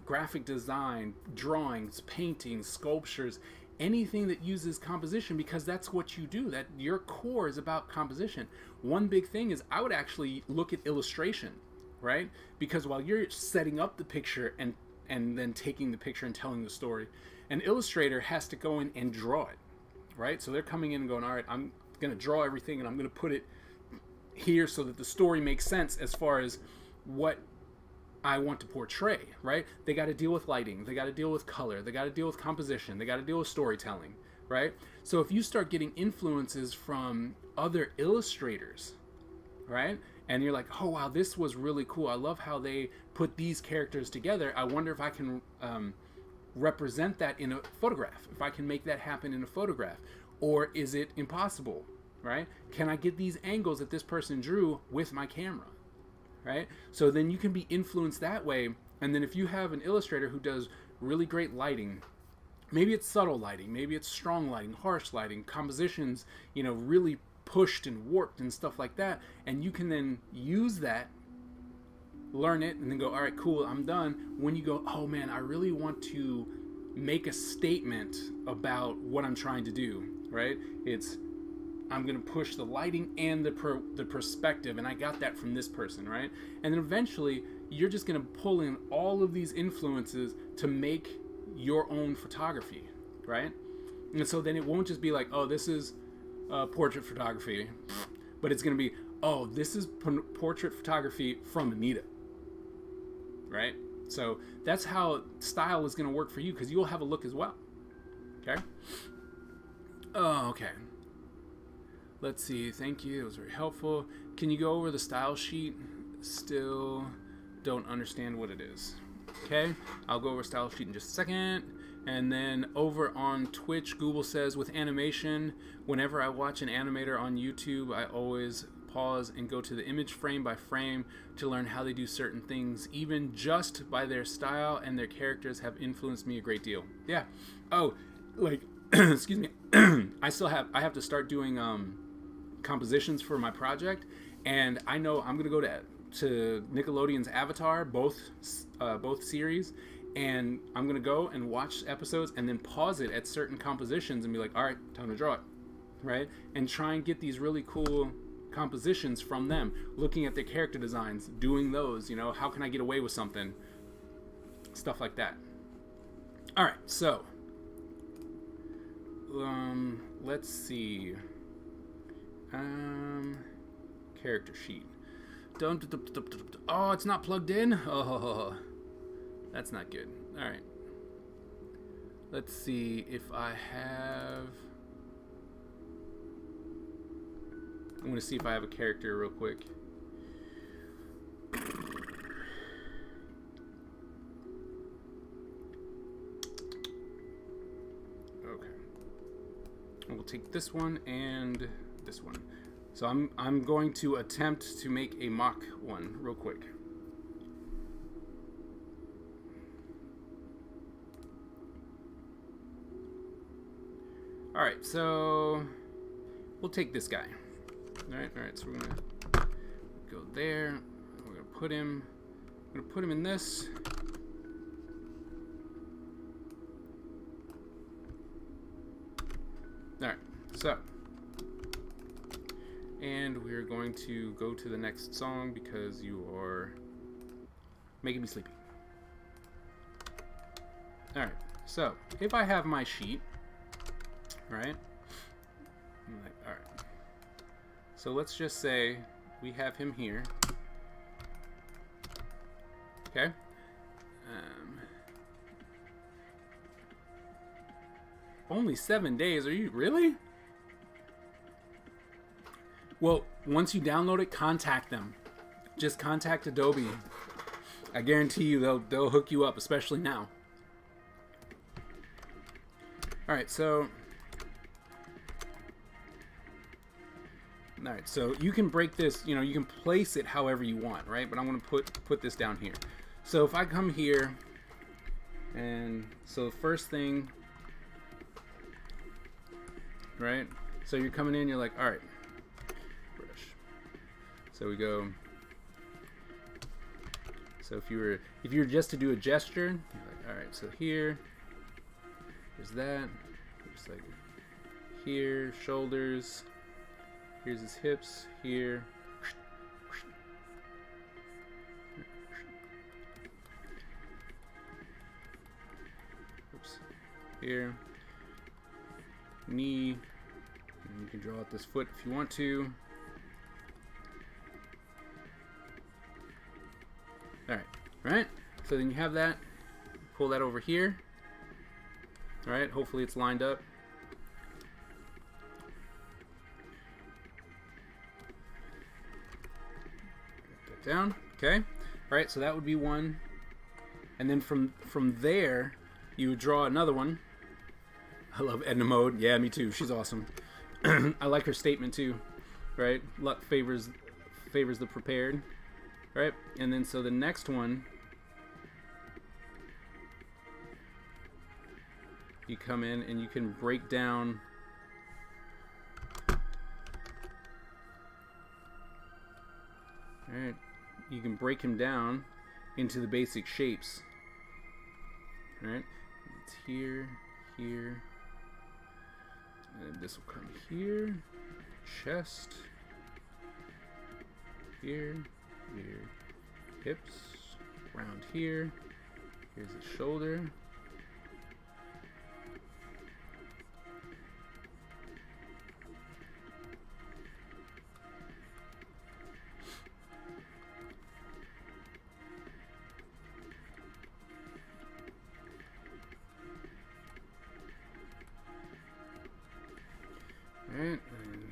graphic design, drawings, paintings, sculptures, anything that uses composition, because that's what you do. That your core is about composition. One big thing is I would actually look at illustration, right? Because while you're setting up the picture and then taking the picture and telling the story, an illustrator has to go in and draw it, right? So they're coming in and going, all right, I'm going to draw everything and I'm going to put it here so that the story makes sense as far as what I want to portray, right? They got to deal with lighting, they got to deal with color, they got to deal with composition, they got to deal with storytelling, right? So if you start getting influences from other illustrators, right? And you're like, oh wow, this was really cool. I love how they put these characters together. I wonder if I can represent that in a photograph. If I can make that happen in a photograph. Or is it impossible, right? Can I get these angles that this person drew with my camera, right? So then you can be influenced that way. And then if you have an illustrator who does really great lighting, maybe it's subtle lighting, maybe it's strong lighting, harsh lighting, compositions, you know, really pushed and warped and stuff like that, and you can then use that, learn it, and then go, all right, cool, I'm done. When you go, oh man, I really want to make a statement about what I'm trying to do, right? It's, I'm going to push the lighting and the perspective, and I got that from this person, right? And then eventually you're just going to pull in all of these influences to make your own photography, right? And so then it won't just be like, oh, this is portrait photography, but it's going to be, oh, this is portrait photography from Anita, right? So that's how style is going to work for you, because you'll have a look as well. Okay. Oh, okay. Let's see. Thank you. It was very helpful. Can you go over the style sheet? Still don't understand what it is. Okay. I'll go over style sheet in just a second. And then over on Twitch, Google says, with animation, whenever I watch an animator on YouTube, I always pause and go to the image frame by frame to learn how they do certain things. Even just by their style and their characters have influenced me a great deal. Yeah. Oh, like, excuse me. I have to start doing compositions for my project, and I know I'm gonna go to Nickelodeon's Avatar, both series. And I'm going to go and watch episodes and then pause it at certain compositions and be like, all right, time to draw it, right? And try and get these really cool compositions from them, looking at their character designs, doing those, you know, how can I get away with something? Stuff like that. All right, so let's see. Character sheet. Oh, it's not plugged in? Oh, that's not good. All right. Let's see if I have... I'm going to see if I have a character real quick. Okay. We'll take this one and this one. So I'm going to attempt to make a mock one real quick. All right, so we'll take this guy. All right, so we're gonna go there. We're gonna put him in this. All right, so, and we're going to go to the next song because you are making me sleepy. All right, so if I have my sheet, right? All right. So let's just say we have him here. Okay. Only 7 days? Are you really? Well, once you download it, contact them. Just contact Adobe. I guarantee you they'll hook you up, especially now. All right, so you can break this, you can place it however you want, right? But I'm going to put this down here. So if I come here, and so the first thing, right? So you're coming in, you're like, all right, brush. So we go. So if you were just to do a gesture, you're like, all right, so here, there's that. Just like here, shoulders. Here's his hips. Here. Oops. Here. Knee. And you can draw out this foot if you want to. Alright. Alright. So then you have that. Pull that over here. Alright. Hopefully it's lined up. Get that down. Okay. Alright, so that would be one. And then from there, you would draw another one. I love Edna Mode. Yeah, me too. She's awesome. I like her statement too. Right? Luck favors the prepared. Right? And then so the next one, you come in and you can break down alright. You can break him down into the basic shapes. Alright? It's here, here. And this will come here. Chest. Here. Here. Hips. Round here. Here's the shoulder. Alright, and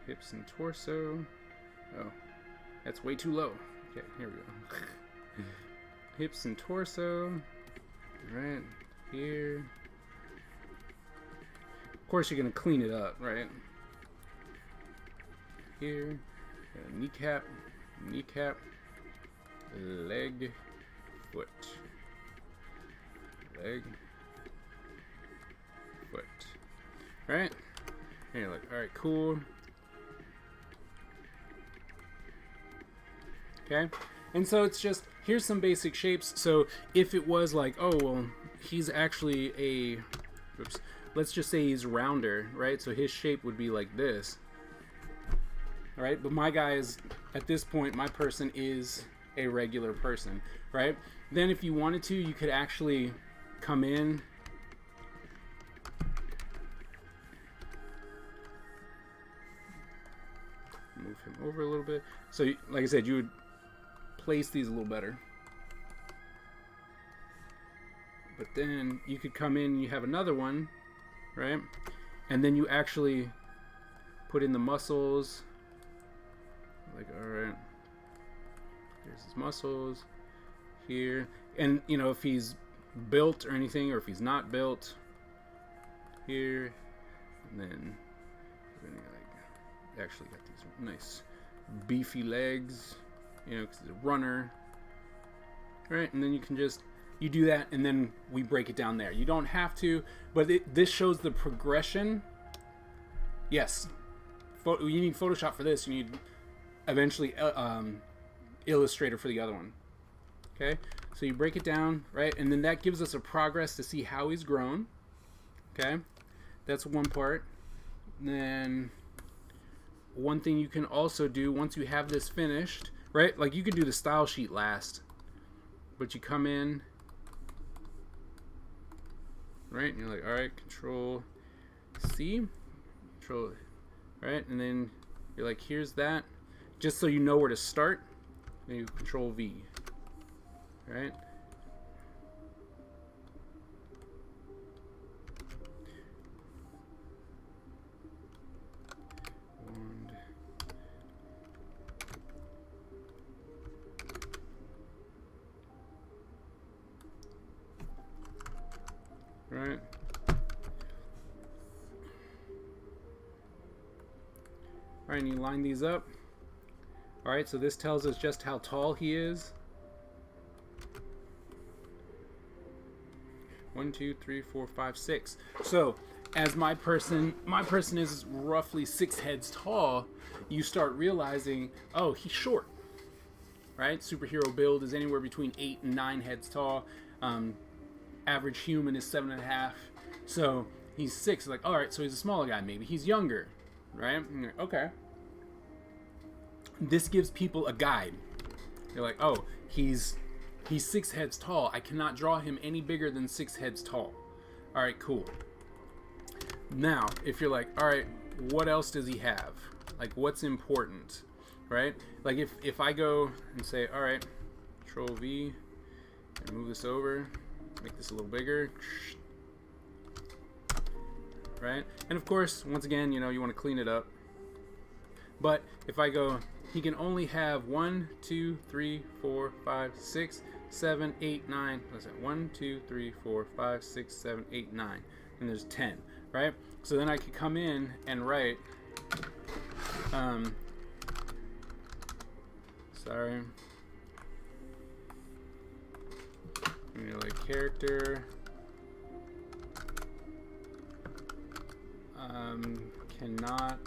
hips and torso. Oh, that's way too low. Okay, here we go. Hips and torso. Alright, here. Of course, you're going to clean it up, right? Here. Kneecap. Kneecap. Leg. Foot. Leg. Foot. Right? And you're like, alright, cool. Okay? And so it's just, here's some basic shapes. So if it was like, oh, well, he's actually a, oops, let's just say he's rounder, right? So his shape would be like this. Alright? But my guy is, at this point, my person is a regular person, right? Then if you wanted to, you could actually come in, move him over a little bit. So, like I said, you would place these a little better. But then you could come in and you have another one, right? And then you actually put in the muscles. Like, alright. Here's his muscles. Here. And, you know, if he's built or anything, or if he's not built. Here. And then actually got these nice beefy legs, you know, because he's a runner, right? And then you can just, you do that, and then we break it down there. You don't have to, but this shows the progression. Yes, you need Photoshop for this. You need eventually Illustrator for the other one. Okay, so you break it down, right? And then that gives us a progress to see how he's grown. Okay, that's one part. Then one thing you can also do once you have this finished, right? Like you could do the style sheet last, but you come in, right? And you're like, all right, Control C, Control, right? And then you're like, here's that, just so you know where to start. Then you Control V, right? Right. Alright, and you line these up. Alright, so this tells us just how tall he is. 1, 2, 3, 4, 5, 6. So, as my person is roughly 6 heads tall, you start realizing, oh, he's short. Right? Superhero build is anywhere between 8 and 9 heads tall. Average human is 7.5, so he's 6. Like, all right, so he's a smaller guy. Maybe he's younger, right? Like, okay. This gives people a guide. They're like, oh, he's 6 heads tall. I cannot draw him any bigger than 6 heads tall. All right, cool. Now, if you're like, all right, what else does he have? Like, what's important, right? Like, if I go and say, all right, Control V, and move this over. Make this a little bigger, right? And of course, once again, you know, you want to clean it up. But if I go, he can only have 1, 2, 3, 4, 5, 6, 7, 8, 9. What's that? 1, 2, 3, 4, 5, 6, 7, 8, 9. And there's 10, right? So then I could come in and write, sorry. And you're like character cannot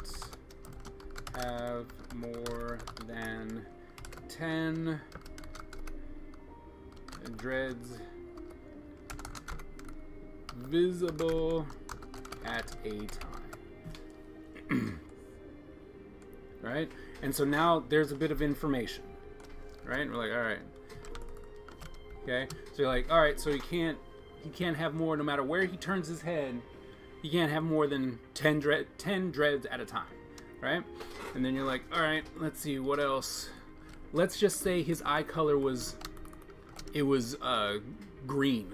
have more than 10 dreads visible at a time. Right? And so now there's a bit of information. Right? And we're like, all right. Okay, so you're like, all right, so he can't have more, no matter where he turns his head, he can't have more than 10 dreads at a time, right? And then you're like, all right, let's see, what else? Let's just say his eye color was green,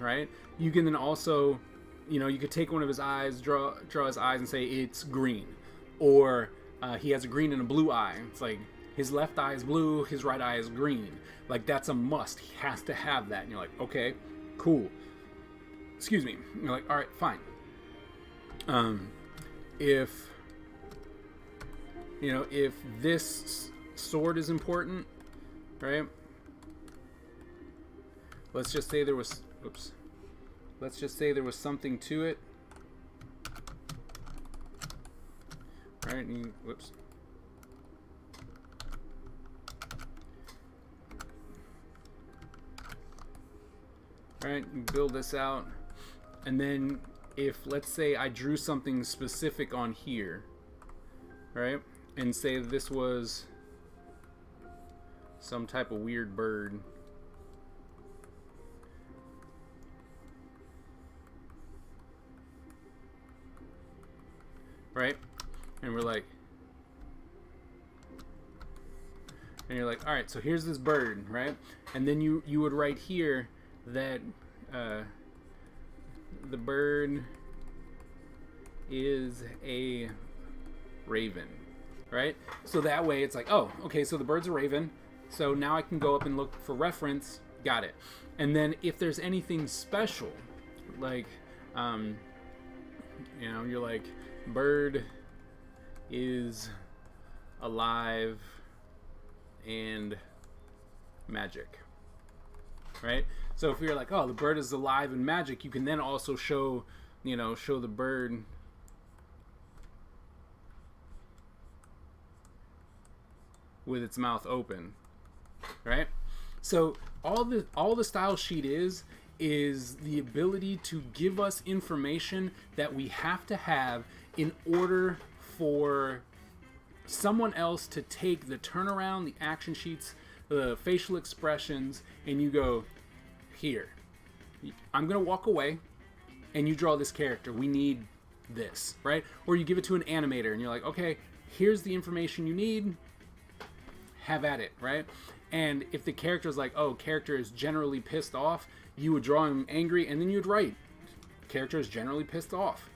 right? You can then also, you know, you could take one of his eyes, draw his eyes and say it's green. Or he has a green and a blue eye. It's like, his left eye is blue, his right eye is green. Like, that's a must. He has to have that. And you're like, okay, cool. Excuse me. And you're like, all right, fine. If this sword is important, right? Let's just say there was, let's just say there was something to it. All right, and whoops. Alright, build this out, and then if, let's say, I drew something specific on here, right, and say this was some type of weird bird, right, and we're like, and you're like, alright, so here's this bird, right, and then you would write here that the bird is a raven, right? So that way it's like, oh, okay, so the bird's a raven, so now I can go up and look for reference, got it. And then if there's anything special, like, you know, you're like, bird is alive and magic, right? So if you're like, oh, the bird is alive and magic, you can then also show, you know, show the bird with its mouth open, right? So all the style sheet is is the ability to give us information that we have to have in order for someone else to take the turnaround, the action sheets, the facial expressions, and you go, here, I'm going to walk away, and you draw this character. We need this, right? Or you give it to an animator, and you're like, okay, here's the information you need. Have at it, right? And if the character is like, oh, character is generally pissed off, you would draw him angry, and then you'd write, character is generally pissed off,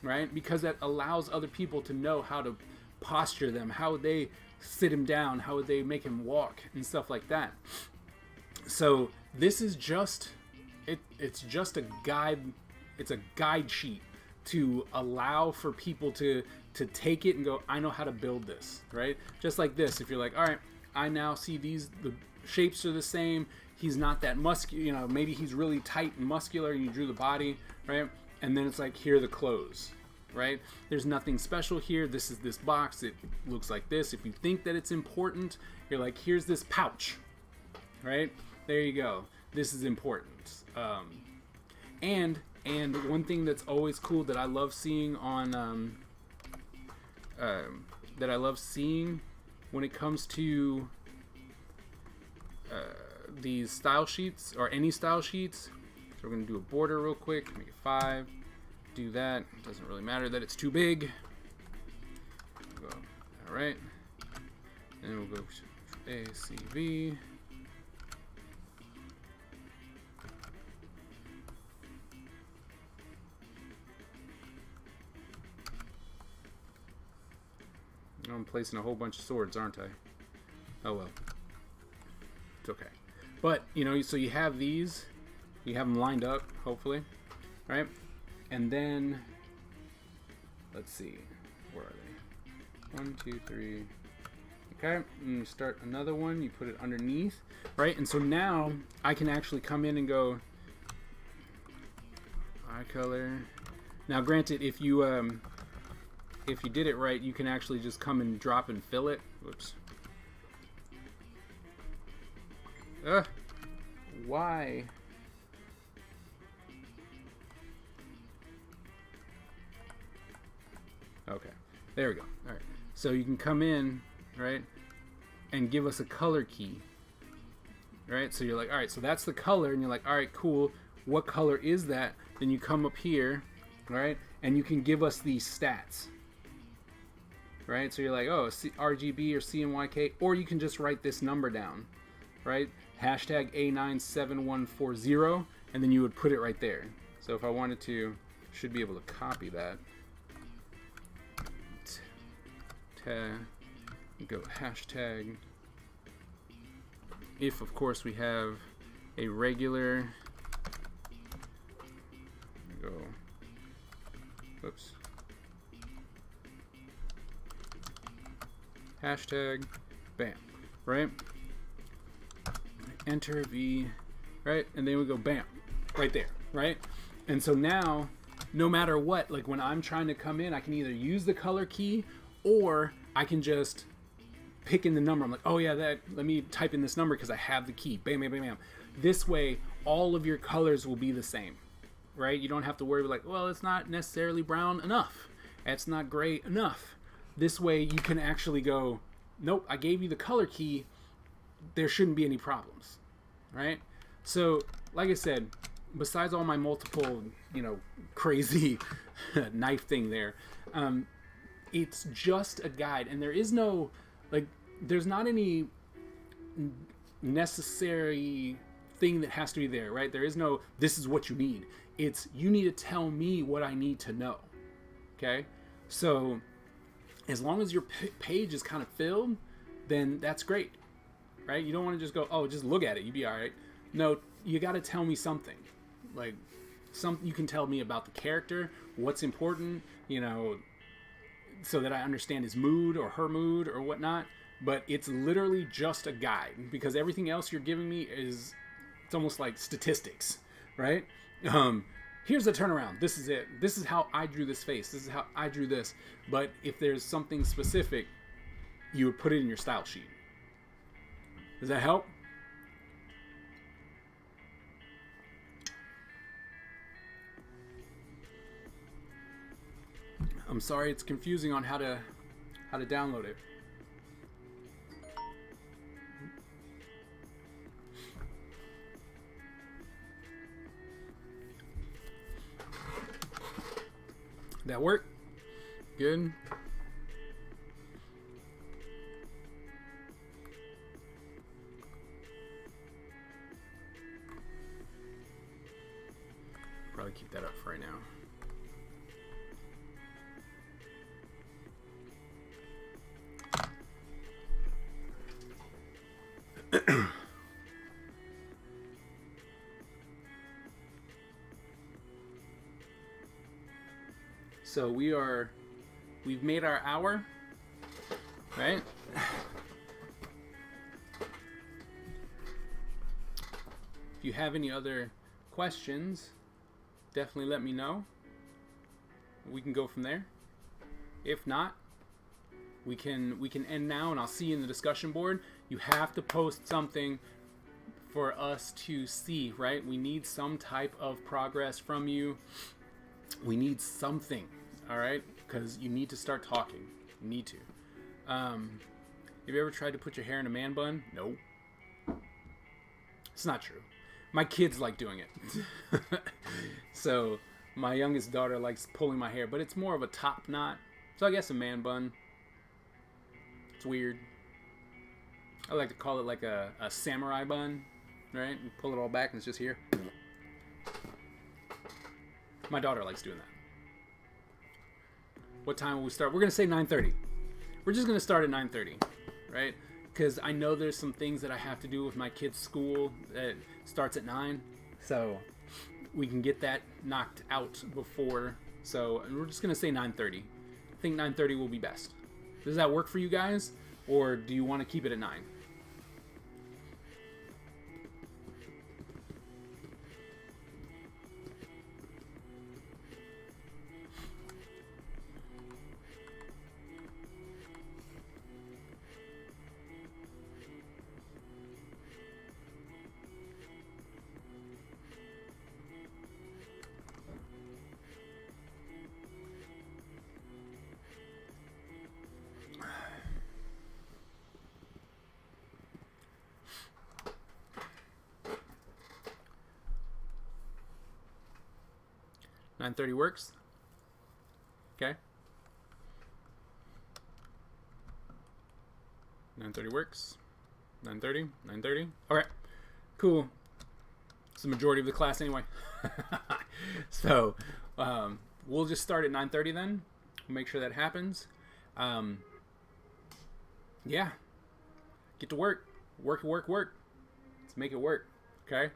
right? Because that allows other people to know how to posture them, how would they sit him down, how would they make him walk, and stuff like that. So this is just, it's just a guide, it's a guide sheet to allow for people to take it and go, I know how to build this, right? Just like this, if you're like, all right, I now see these, the shapes are the same, he's not that muscular, you know, maybe he's really tight and muscular, and you drew the body, right? And then it's like, here are the clothes, right? There's nothing special here. This is this box. It looks like this. If you think that it's important, you're like, here's this pouch, right? There you go. This is important. And one thing that's always cool that I love seeing on, that I love seeing when it comes to these style sheets, or any style sheets. So we're going to do a border real quick, make it 5. Do that. It doesn't really matter that it's too big. We'll go, all right. And then we'll go to ACV. I'm placing a whole bunch of swords, aren't I? Oh well. It's okay. But, you know, so you have these. You have them lined up, hopefully. Right? And then, let's see. Where are they? 1, 2, 3. Okay. And you start another one. You put it underneath. Right? And so now, I can actually come in and go, eye color. Now, granted, if you did it right, you can actually just come and drop and fill it. Whoops. Why? Okay, there we go. All right, so you can come in, right, and give us a color key. Right, so you're like, all right, so that's the color, and you're like, all right, cool. What color is that? Then you come up here, right, and you can give us these stats. Right, so you're like, oh, RGB or CMYK, or you can just write this number down, right? Hashtag A97140, and then you would put it right there. So if I wanted to, should be able to copy that. Go hashtag. If, of course, we have a regular. Go. Whoops. Hashtag, bam, right? Enter V, right? And then we go bam, right there, right? And so now, no matter what, like when I'm trying to come in, I can either use the color key, or I can just pick in the number. I'm like, oh yeah, let me type in this number because I have the key. Bam, bam, bam, bam. This way, all of your colors will be the same, right? You don't have to worry like, well, it's not necessarily brown enough. It's not gray enough. This way you can actually go, nope, I gave you the color key. There shouldn't be any problems, right? So, like I said, besides all my multiple, you know, crazy knife thing there, it's just a guide. And there is no, like, there's not any necessary thing that has to be there, right? There is no, this is what you need. It's, you need to tell me what I need to know, okay? So, as long as your page is kind of filled, then that's great, right? You don't want to just go, oh, just look at it, you'd be all right. No, you got to tell me something. Like, you can tell me about the character, what's important, you know, so that I understand his mood or her mood or whatnot. But it's literally just a guide, because everything else you're giving me is, it's almost like statistics, right? Here's the turnaround. This is it. This is how I drew this face. This is how I drew this. But if there's something specific, you would put it in your style sheet. Does that help? I'm sorry it's confusing on how to download it. That work? Good. Probably keep that up for right now. So we've made our hour, right? If you have any other questions, definitely let me know. We can go from there. If not, we can end now, and I'll see you in the discussion board. You have to post something for us to see, right? We need some type of progress from you. We need something, all right? Because you need to start talking. You need to. Have you ever tried to put your hair in a man bun? No. It's not true. My kids like doing it. So my youngest daughter likes pulling my hair, but it's more of a top knot. So I guess a man bun. It's weird. I like to call it like a samurai bun, right? You pull it all back and it's just here. My daughter likes doing that. What time will we start? We're going to say 9:30. We're just going to start at 9:30, right? Because I know there's some things that I have to do with my kids' school that starts at 9. So we can get that knocked out before. So we're just going to say 9:30. I think 9:30 will be best. Does that work for you guys? Or do you want to keep it at 9? $9:30 works. Okay. 9:30 works. 9:30. 9:30. All right. Cool. It's the majority of the class anyway. So we'll just start at 9:30 then. We'll make sure that happens. Yeah. Get to work. Work. Let's make it work. Okay.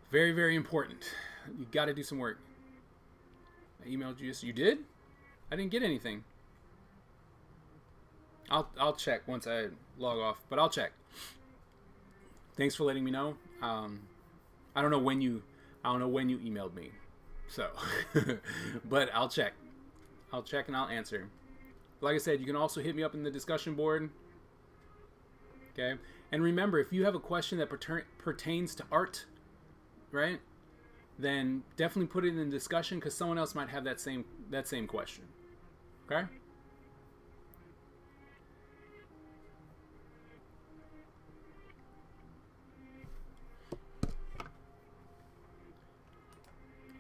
Very, very important. You got to do some work. I emailed you. You did? I didn't get anything. I'll check once I log off, but I'll check. Thanks for letting me know. I don't know when you emailed me, so but I'll check. I'll check and I'll answer. Like I said, you can also hit me up in the discussion board. Okay, and remember, if you have a question that pertains to art, right? Then definitely put it in the discussion because someone else might have that same question. Okay?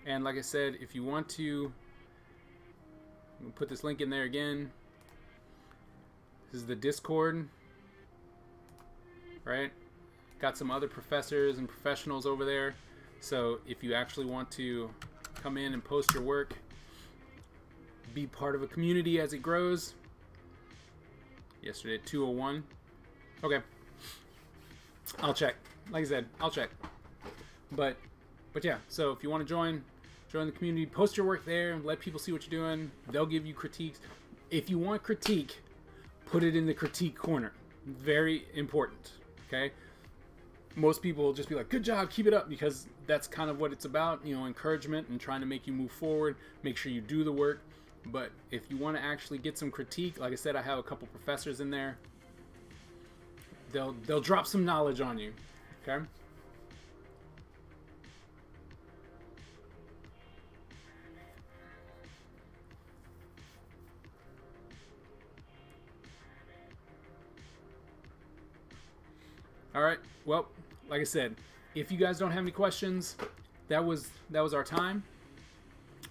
And like I said, if you want to, I'm gonna put this link in there again. This is the Discord, right? Got some other professors and professionals over there. So if you actually want to come in and post your work, be part of a community as it grows. Yesterday at 2:01. Okay. I'll check. Like I said, I'll check. But yeah, so if you want to join the community, post your work there, let people see what you're doing. They'll give you critiques. If you want critique, put it in the critique corner. Very important. Okay? Most people will just be like, good job, keep it up, because that's kind of what it's about, encouragement and trying to make you move forward, make sure you do the work. But if you want to actually get some critique, like I said, I have a couple professors in there. They'll drop some knowledge on you, okay? All right. Well, like I said, if you guys don't have any questions, that was our time,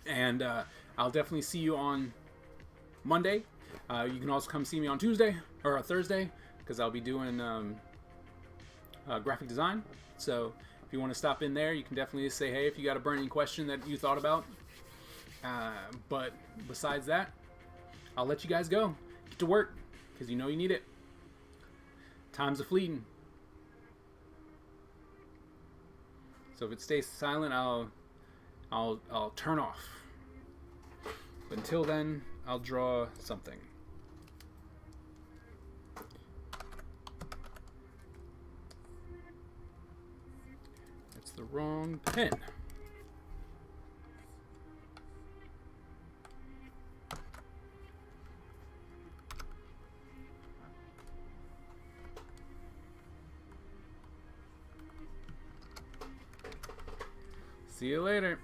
and I'll definitely see you on Monday. You can also come see me on Tuesday or Thursday because I'll be doing graphic design. So if you want to stop in there, you can definitely say hey if you got a burning question that you thought about. But besides that, I'll let you guys go. Get to work because you know you need it. Time's a fleeting. So if it stays silent, I'll turn off. But until then, I'll draw something. That's the wrong pen. See you later.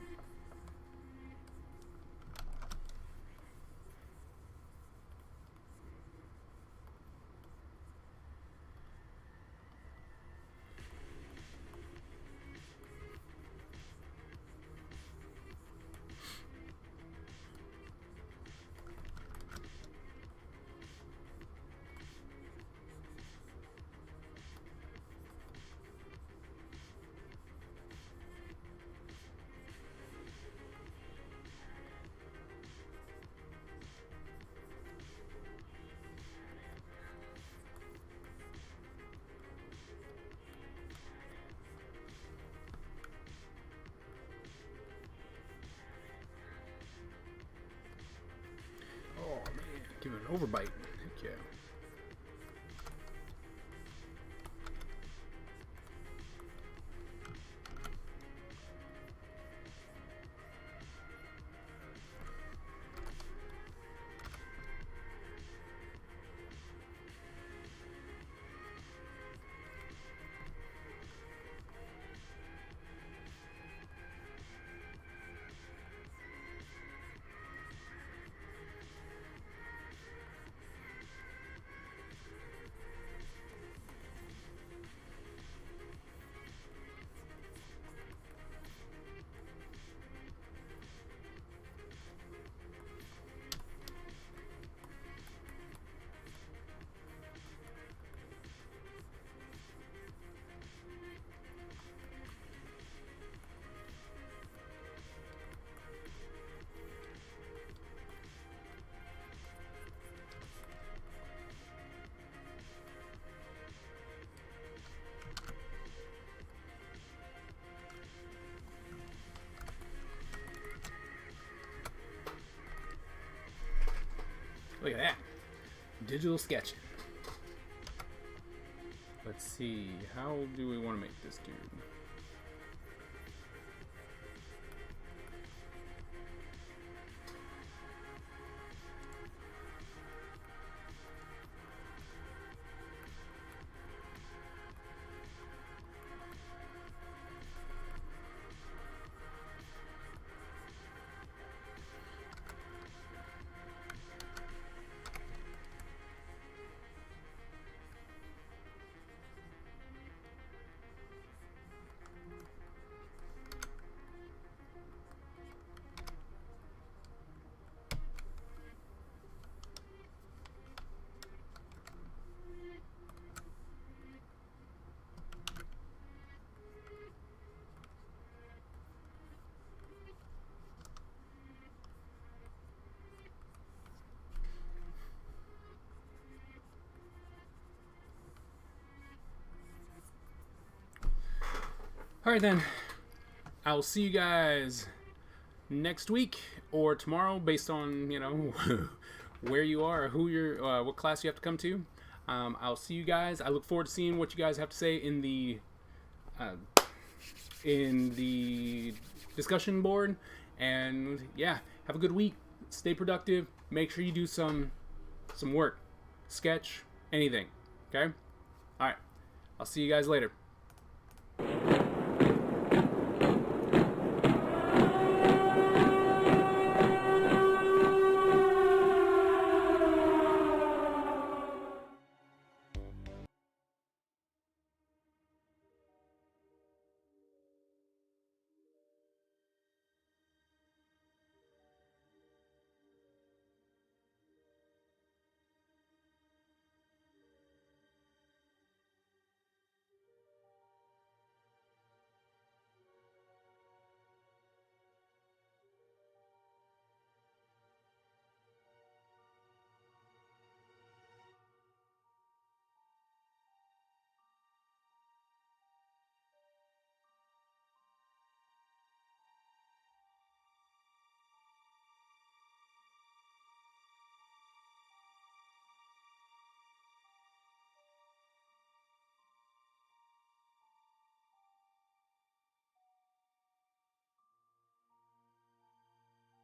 Oh man, give it an overbite. Heck yeah. Look at that. Digital sketching. Let's see. How do we want to make this dude? Alright then, I'll see you guys next week or tomorrow based on, you know, where you are or who you're, what class you have to come to. I'll see you guys. I look forward to seeing what you guys have to say in the discussion board. And yeah, have a good week. Stay productive. Make sure you do some work, sketch, anything. Okay? Alright, I'll see you guys later.